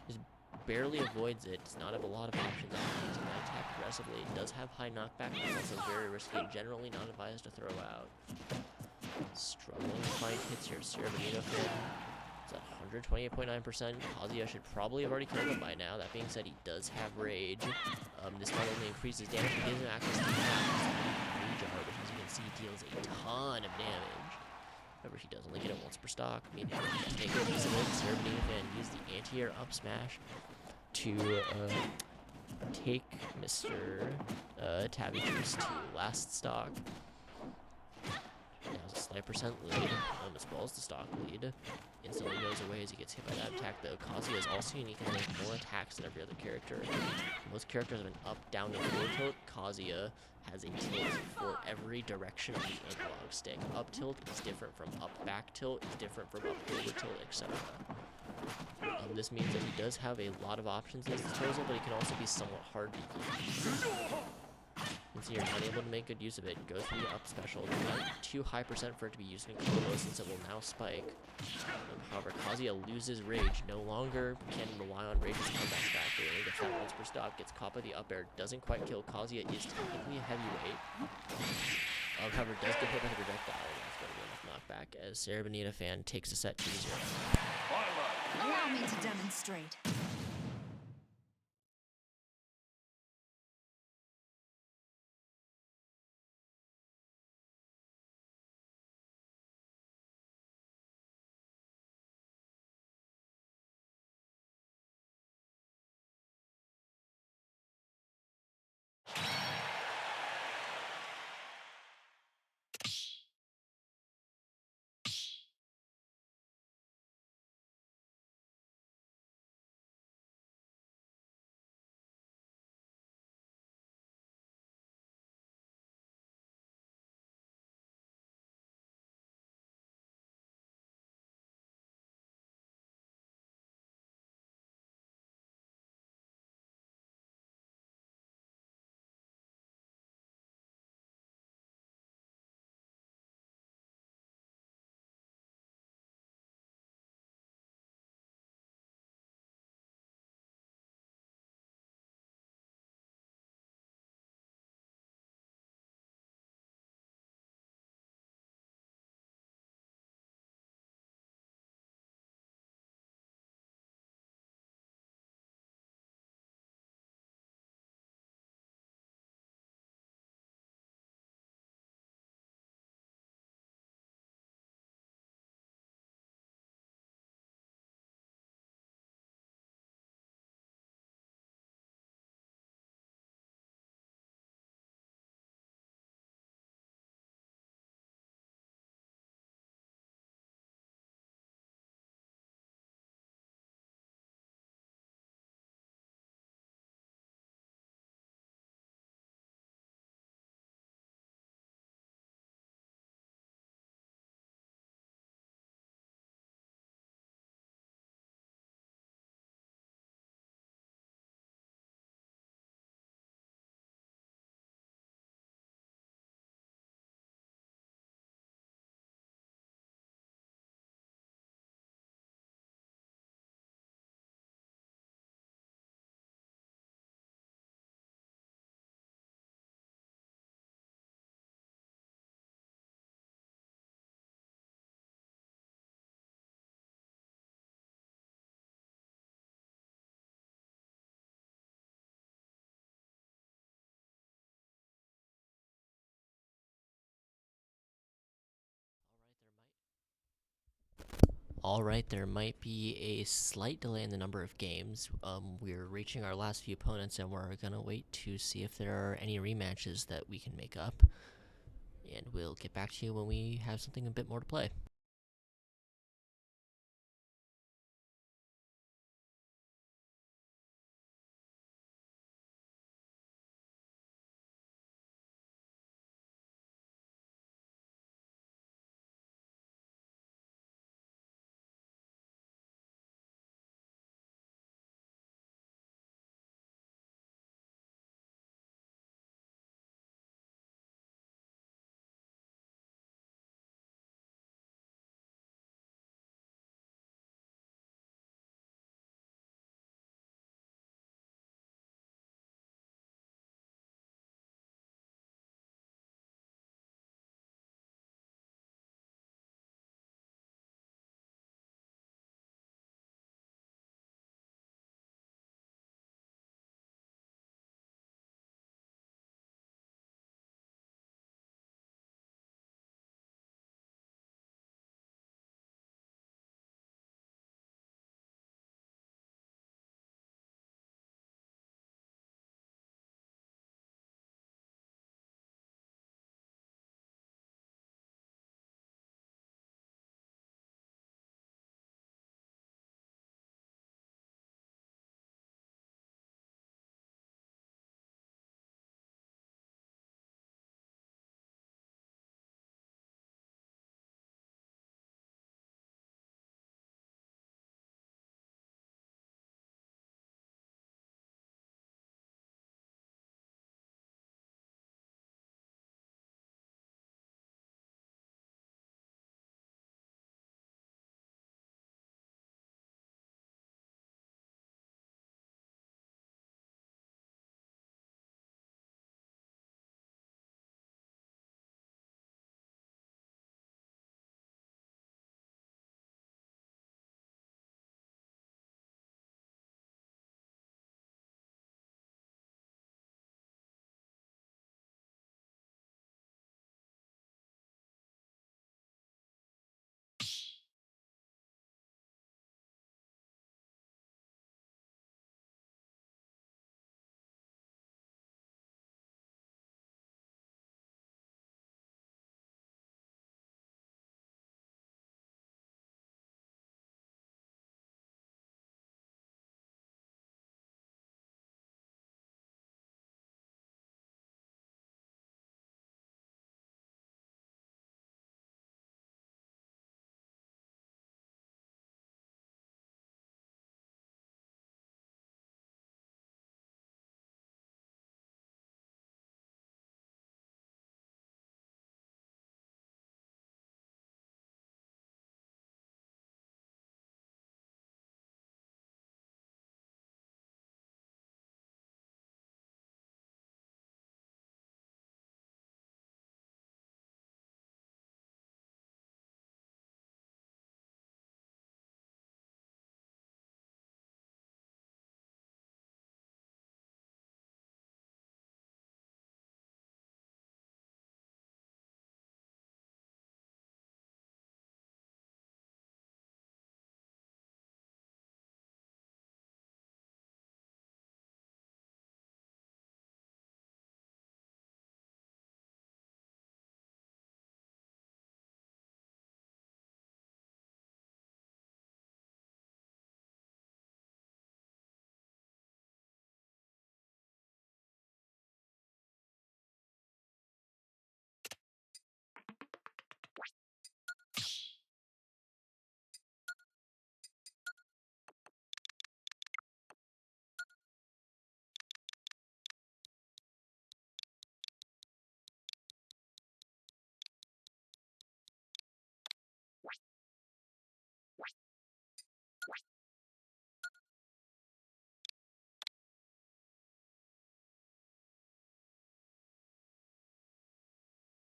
Just barely avoids it, does not have a lot of options on using that attack aggressively. It does have high knockback, but it's also very risky and generally not advised to throw out. Struggling to find hits here. Sarah Bonita fan. It's at 128.9%. Kazuya should probably have already killed him by now. That being said, he does have rage. This not only increases damage, but gives him access to rage jar, which as you can see deals a ton of damage. However, he does only get it once per stock, meaning he has to take good use of it. Sarah Bonita fan use the anti-air up smash to take Mr. Tabby Juice to last stock. He has a slight percent lead, as well as the stock lead. Instantly goes away as he gets hit by that attack though. Kazuya is also unique and has more attacks than every other character. Most characters have an up, down, and forward tilt. Kazuya has a tilt for every direction of the analog stick. Up tilt is different from up back tilt, is different from up forward tilt, etc. This means that he does have a lot of options at his disposal, but he can also be somewhat hard to use. You can see you're unable to make good use of it. Go through the up special. Not too high percent for it to be used in combo since it will now spike. However, Kazuya loses rage. No longer can rely on rage's comeback factor. He gets that once per stock, gets caught by the up air, doesn't quite kill. Kazuya is technically a heavyweight. However, does get hit by the projectile, and that's going to be enough knockback as Sarah Bonita fan takes a set 2-0. Allow me to demonstrate. Alright, there might be a slight delay in the number of games. We're reaching our last few opponents, and we're gonna wait to see if there are any rematches that we can make up. And we'll get back to you when we have something a bit more to play.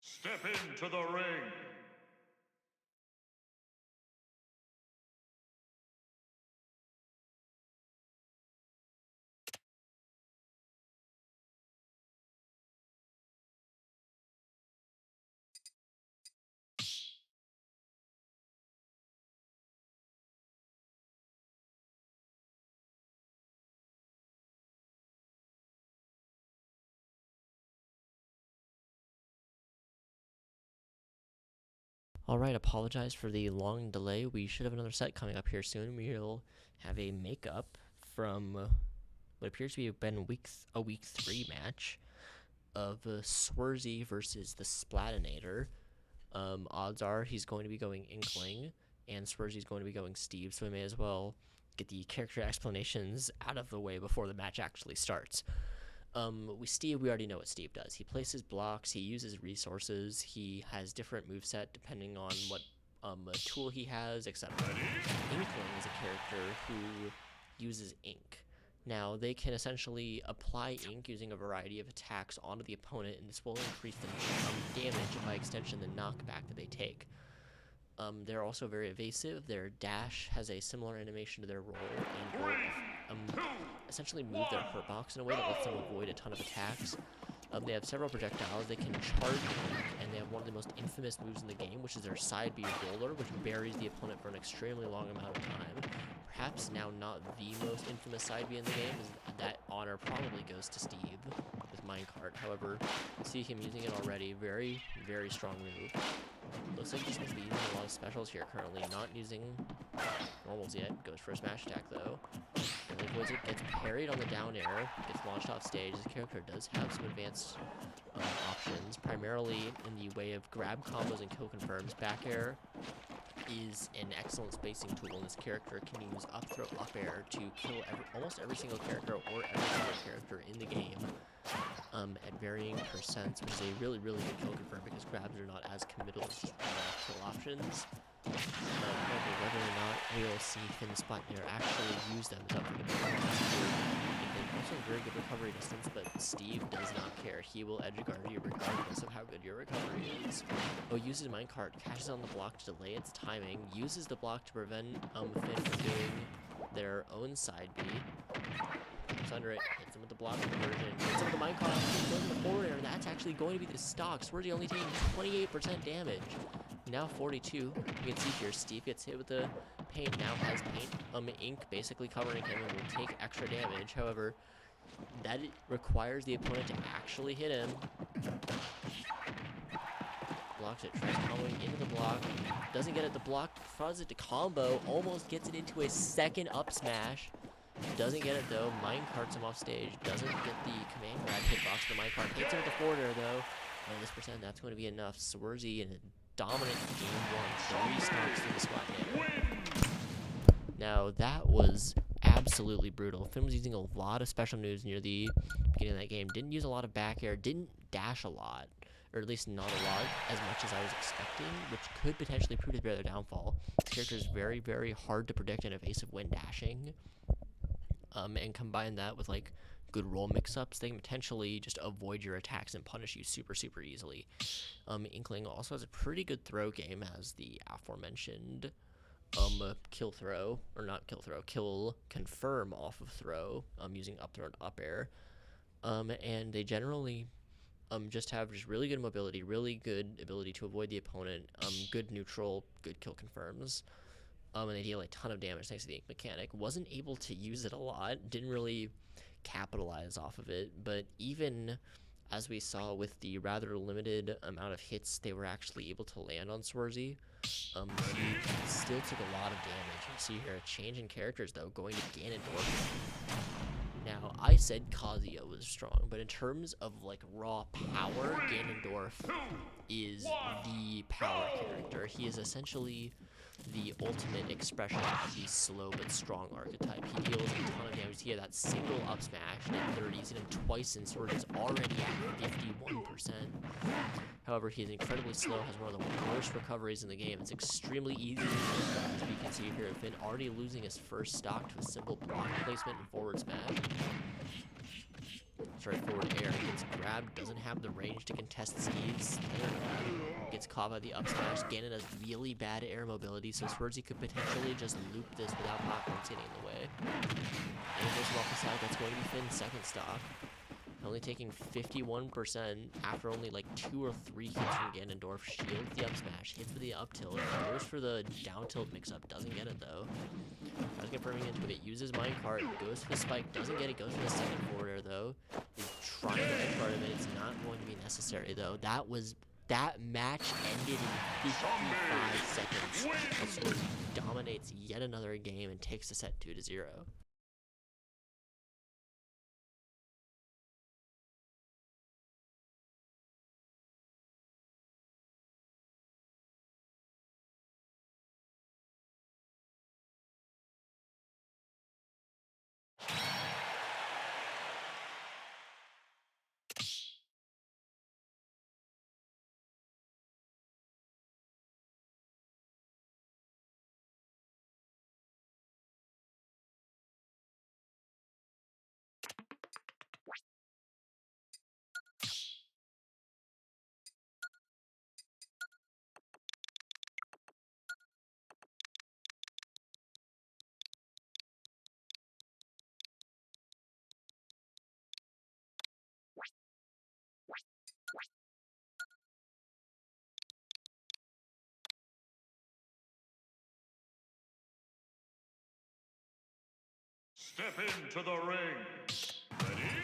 Step into the ring. Alright, apologize for the long delay. We should have another set coming up here soon. We'll have a makeup from what appears to be a week 3 match of Swarzy versus the Splatinator. Odds are he's going to be going Inkling, and Swarzy's going to be going Steve, so we may as well get the character explanations out of the way before the match actually starts. With Steve, we already know what Steve does. He places blocks, he uses resources, he has different moveset depending on what tool he has, etc. Inkling is a character who uses ink. Now, they can essentially apply ink using a variety of attacks onto the opponent, and this will increase the damage and by extension the knockback that they take. They're also very evasive. Their dash has a similar animation to their roll, and will essentially move their hurt box in a way that lets them avoid a ton of attacks. They have several projectiles. They can charge, and they have one of the most infamous moves in the game, which is their side B roller, which buries the opponent for an extremely long amount of time. Perhaps now not the most infamous side B in the game, as that honor probably goes to Steve with Minecart. However, you see him using it already. Very, very strong move. Looks like he's going to be using a lot of specials here currently. Not using normals yet. Goes for a smash attack though. Barely avoids it. Gets parried on the down air. Gets launched off stage. This character does have some advanced options, primarily in the way of grab combos and kill confirms. Back air is an excellent spacing tool, and this character can use up throw, up air to kill almost every single character or every single character in the game at varying percents, which is a really, really good kill confirm because grabs are not as committal as kill options. However, whether or not we'll see Finn Splatinator actually use them is up for debate. Also very good recovery distance, but Steve does not care. He will edge guard you regardless of how good your recovery is. Oh, uses Minecart, catches on the block to delay its timing, uses the block to prevent Finn from doing their own side B. Jumps under it, hits him with the block conversion, hits him with the Minecart, goes in the forward air, and that's actually going to be the stock. Swarzy only taking 28% damage. Now 42. You can see here, Steve gets hit with the paint, now has paint, ink basically covering him and will take extra damage. However, that requires the opponent to actually hit him. Blocks it, tries comboing into the block, doesn't get it, the block fronts it to combo, almost gets it into a second up smash. Doesn't get it though, Minecarts him off stage, doesn't get the command grab hitbox to Minecart, hits him with the forward air though, and this percent, that's going to be enough. Swarzy in a dominant game 1, 3 stocks in the Splatinator. Now that was absolutely brutal. Finn was using a lot of special moves near the beginning of that game, didn't use a lot of back air, didn't dash a lot, or at least not a lot, as much as I was expecting, which could potentially prove to be their downfall. This character is very, very hard to predict and evasive when dashing. And combine that with like good roll mix-ups, they can potentially just avoid your attacks and punish you super, super easily. Inkling also has a pretty good throw game, as the aforementioned kill confirm off of throw, using up throw and up air. And they generally just have really good mobility, really good ability to avoid the opponent, good neutral, good kill confirms. And they deal a ton of damage thanks to the ink mechanic. Wasn't able to use it a lot, didn't really capitalize off of it, but even as we saw with the rather limited amount of hits they were actually able to land on Swarzy, he still took a lot of damage. You see here a change in characters though, going to Ganondorf. Now, I said Kazuya was strong, but in terms of like raw power, Ganondorf is the power character. He is essentially the ultimate expression of the slow but strong archetype. He deals a ton of damage. He had that single up smash at 30. He's hit him twice, and Swary's already at 51%. However, he is incredibly slow, has one of the worst recoveries in the game. It's extremely easy, as we can see here. Finn already losing his first stock to a simple block placement and forward smash. Sorry, forward air. Gets grabbed, doesn't have the range to contest Steve's air grab. Gets caught by the up smash. Ganon has really bad air mobility, so Swarzy could potentially just loop this without platforms getting in the way. And goes off the side. That's going to be Finn's second stock. Only taking 51% after only like 2 or 3 hits from Ganondorf. Shields the up smash, hits with the up tilt, goes for the down tilt mix up, doesn't get it though. Tries confirming into it, uses Minecart, goes for the spike, doesn't get it, goes for the second forward air though. Is trying to edge guard of it, it's not going to be necessary though. That was That match ended in 55 seconds as Swarzy dominates yet another game and takes the set 2-0. Step into the ring. Ready?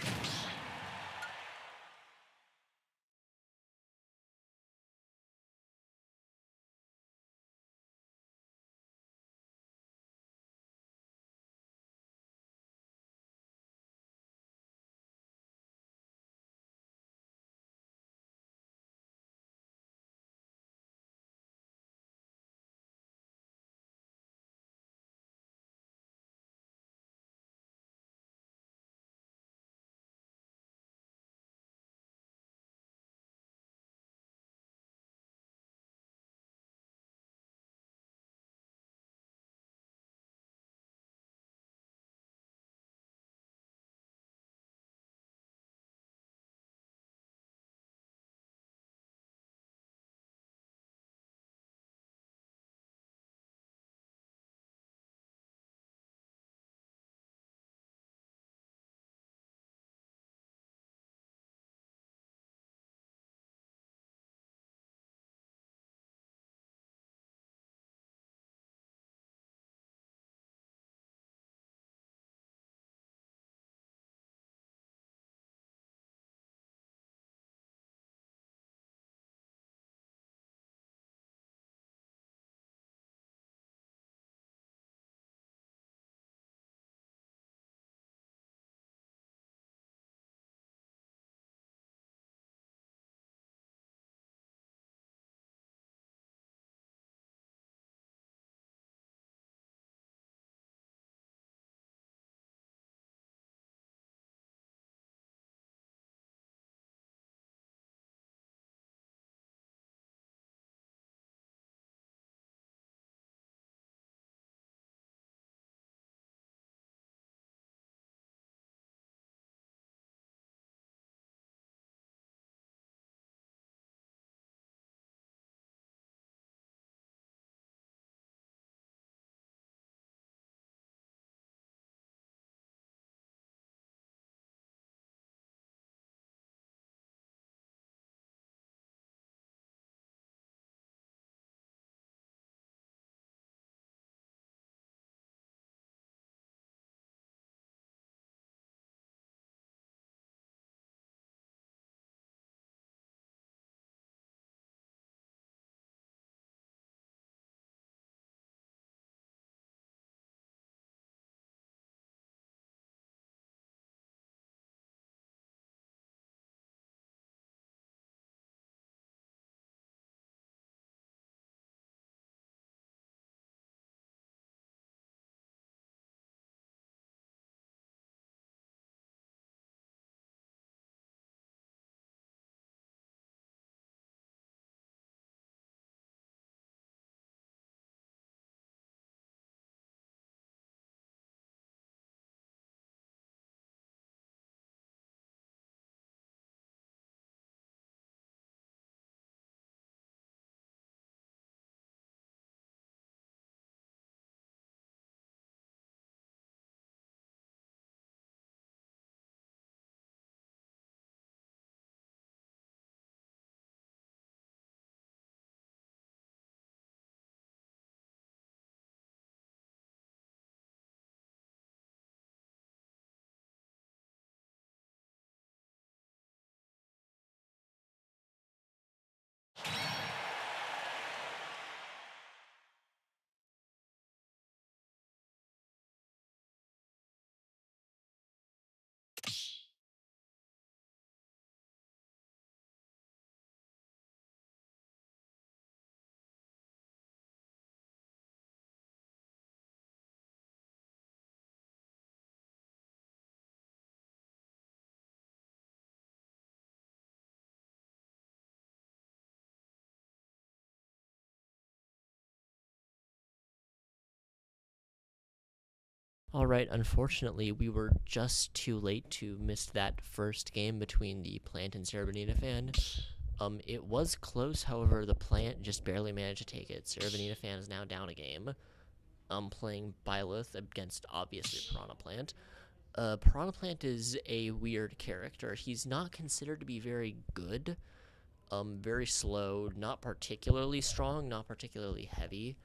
Alright, unfortunately, we were just too late to miss that first game between the Plant and Sarah Bonita fan. It was close, however, the Plant just barely managed to take it. Sarah Bonita fan is now down a game. Playing Byleth against, obviously, Piranha Plant. Piranha Plant is a weird character. He's not considered to be very good. Very slow, not particularly strong, not particularly heavy.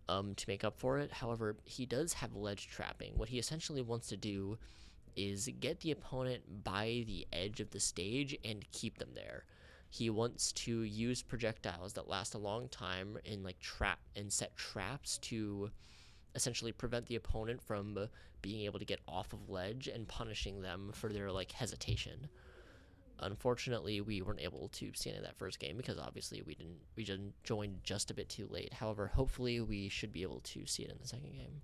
To make up for it. However, he does have ledge trapping. What he essentially wants to do is get the opponent by the edge of the stage and keep them there. He wants to use projectiles that last a long time and set traps to essentially prevent the opponent from being able to get off of ledge and punishing them for their hesitation. Unfortunately, we weren't able to see any of that first game because obviously we didn't join just a bit too late. However, hopefully we should be able to see it in the second game.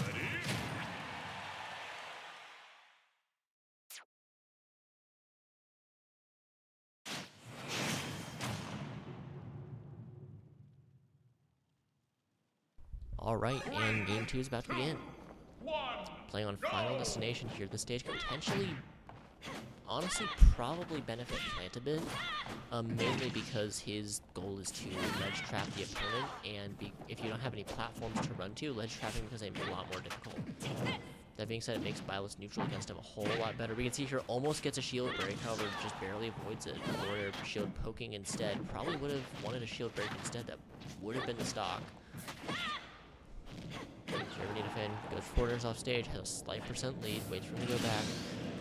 Ready? Alright, and game 2 is about to begin. One. Playing on Final Destination here, the stage could potentially, honestly, probably benefit Plant a bit, mainly because his goal is to ledge trap the opponent, and if you don't have any platforms to run to, ledge trapping becomes a lot more difficult. That being said, it makes Byleth neutral against him a whole lot better. We can see here almost gets a shield break, however, just barely avoids it. Or shield poking instead. Probably would have wanted a shield break instead. That would have been the stock. Germany fan goes forwarders off stage, has a slight % lead, waits for him to go back.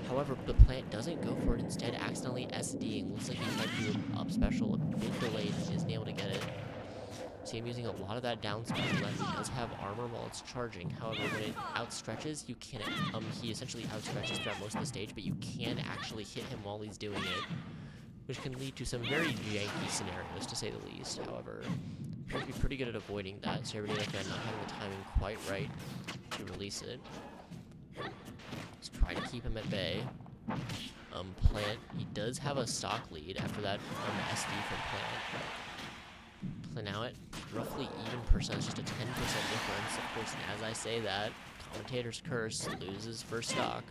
However, the Plant doesn't go for it, instead accidentally SDing. Looks like he tried to do an up special a bit delayed and isn't able to get it. See him using a lot of that down speed left. He does have armor while it's charging. However, when it outstretches, you can't. He essentially outstretches throughout most of the stage, but you can actually hit him while he's doing it, which can lead to some very janky scenarios, to say the least. However, appears to be pretty good at avoiding that. Sarah Bonita fan not having the timing quite right to release it. Just try to keep him at bay. Plant, he does have a stock lead after that SD from Plant. Now at roughly even percent, just a 10% difference. Of course, as I say that, Commentator's Curse loses first stock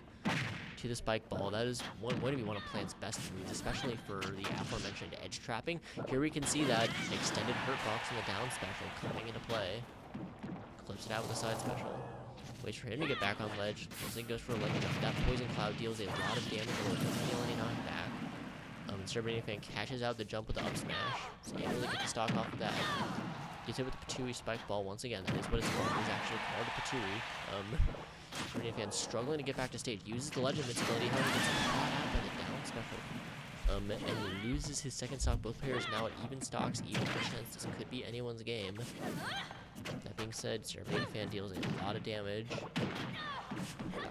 to the spike ball. That is going to be one of Plant's best moves, especially for the aforementioned edge trapping. Here we can see that extended hurt box and the down special coming into play. Clips it out with a side special. Waits for him to get back on ledge. He goes for that poison cloud deals a lot of damage, but doesn't deal any knockback. Sarah Bonita fan catches out the jump with the up smash. So able to get the stock off of that. Gets hit with the Patui spike ball once again. That is what it's called. It's actually called a Patui. Sarah Bonita fan struggling to get back to stage. Uses the legend invincibility, however, gets caught out by the down special. And loses his second stock. Both players now at even stocks, even percents. This could be anyone's game. That being said, Sarah Bonita fan deals a lot of damage.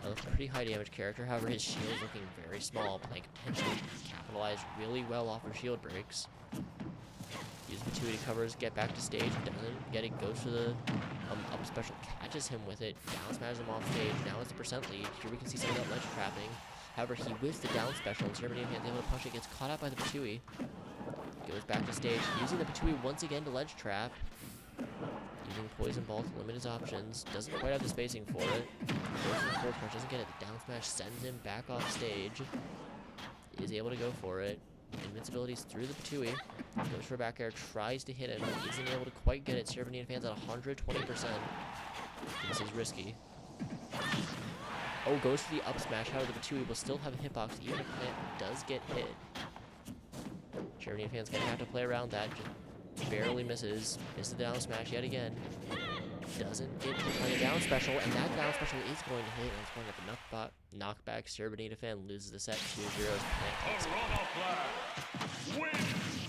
A pretty high damage character, however his shield is looking very small. Playing potentially capitalize really well off of shield breaks. Use Patui to covers, get back to stage, doesn't get it, goes for the up special, catches him with it, down smashes him off stage. Now it's a percent lead. Here we can see some of that ledge trapping. However, he whiffs the down special, and Sarah Bonita fan's able to punch it, gets caught out by the Patui. Goes back to stage, using the Patui once again to ledge trap. Using Poison Ball to limit his options. Doesn't quite have the spacing for it. Goes for the forward punch, doesn't get it. The down smash sends him back off stage. Is able to go for it. Invincibility's through the Patui. Goes for a back air, tries to hit him. Isn't able to quite get it. Sarah Bonita fan's at 120%. This is risky. Oh, goes for the up smash. However, the Patui will still have a hitbox even if Plant does get hit. Sarah Bonita fan's gonna have to play around that. Just barely misses. Misses the down smash yet again. Doesn't get hit by a down special, and that down special is going to hit, and it's going to have a knockback. Sarah Bonita fan loses the set 2-0. Piranha Plant wins.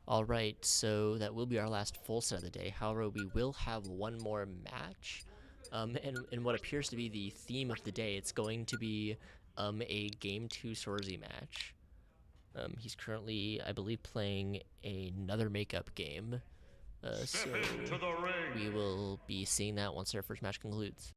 Alright, so that will be our last full set of the day. However, we will have one more match. And in what appears to be the theme of the day, it's going to be a Game 2 Swordsy match. He's currently, I believe, playing another makeup game. So into the ring. we will be seeing that once our first match concludes.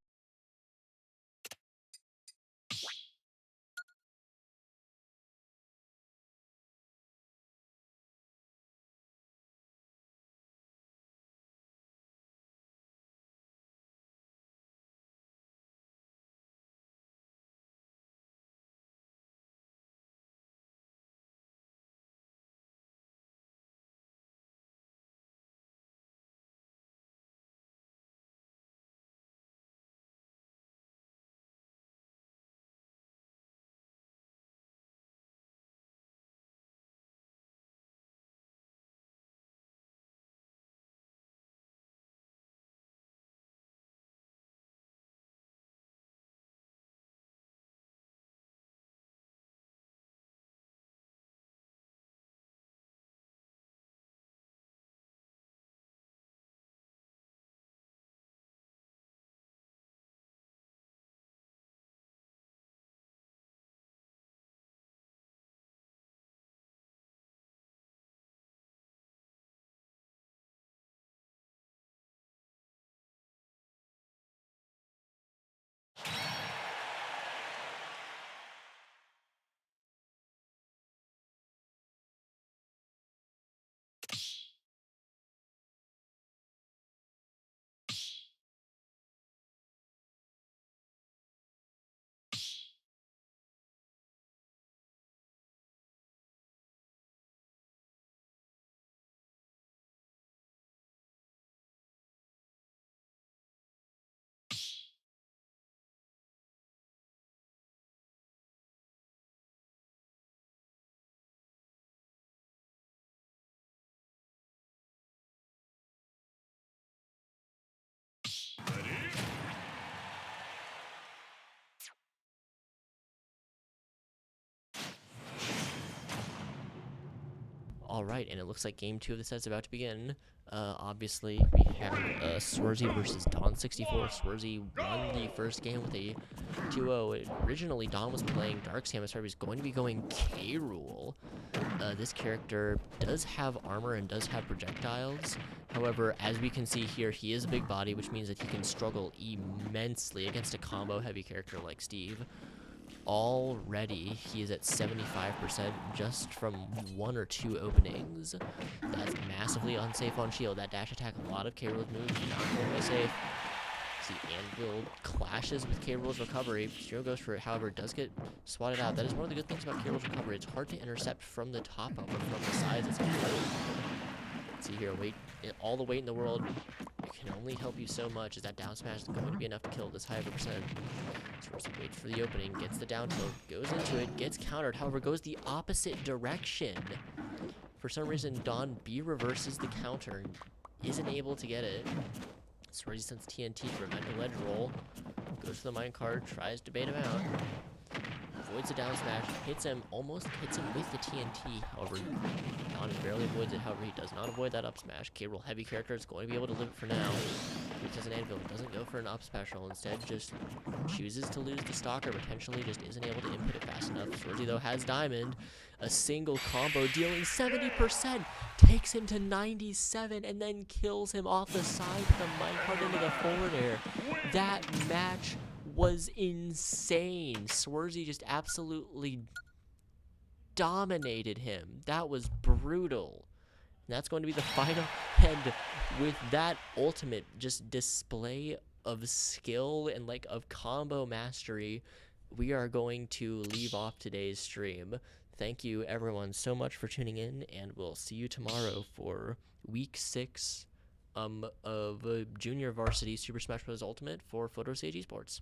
Alright, and it looks like game 2 of the set is about to begin. Obviously, we have Swarzy versus Don64. Swarzy won the first game with a 2-0. Originally, Don was playing Dark Samus, so he's going to be going K-Rool. This character does have armor and does have projectiles. However, as we can see here, he is a big body, which means that he can struggle immensely against a combo-heavy character like Steve. Already, he is at 75% just from 1 or 2 openings. That's massively unsafe on shield. That dash attack, a lot of K-Rool's moves, not very safe. See, Anvil clashes with K-Rool's recovery. Zero goes for it, however, does get swatted out. That is one of the good things about K-Rool's recovery. It's hard to intercept from the top up or from the sides. It's see here, all the weight in the world can only help you so much. Is that down smash is going to be enough to kill this high of a percent? So waits for the opening, gets the down tilt, goes into it, gets countered, however, goes the opposite direction. For some reason, Don B reverses the counter and isn't able to get it. Swarzy sends TNT to prevent a ledge roll, goes for the minecart, tries to bait him out. Avoids the down smash, hits him, almost hits him with the TNT. However, Don barely avoids it. However, he does not avoid that up smash. K-Rool heavy character is going to be able to live it for now. Because an Anvil doesn't go for an up special, instead just chooses to lose the stalker, potentially just isn't able to input it fast enough. Swarzy, though, has diamond. A single combo dealing 70%, takes him to 97, and then kills him off the side with the minecart into the forward air. That match was insane. Swarzy just absolutely dominated him. That was brutal. And that's going to be the final. And with that ultimate just display of skill and like of combo mastery, we are going to leave off today's stream. Thank you everyone so much for tuning in, and we'll see you tomorrow for week 6 of Junior Varsity Super Smash Bros. Ultimate for Photo Sage Esports.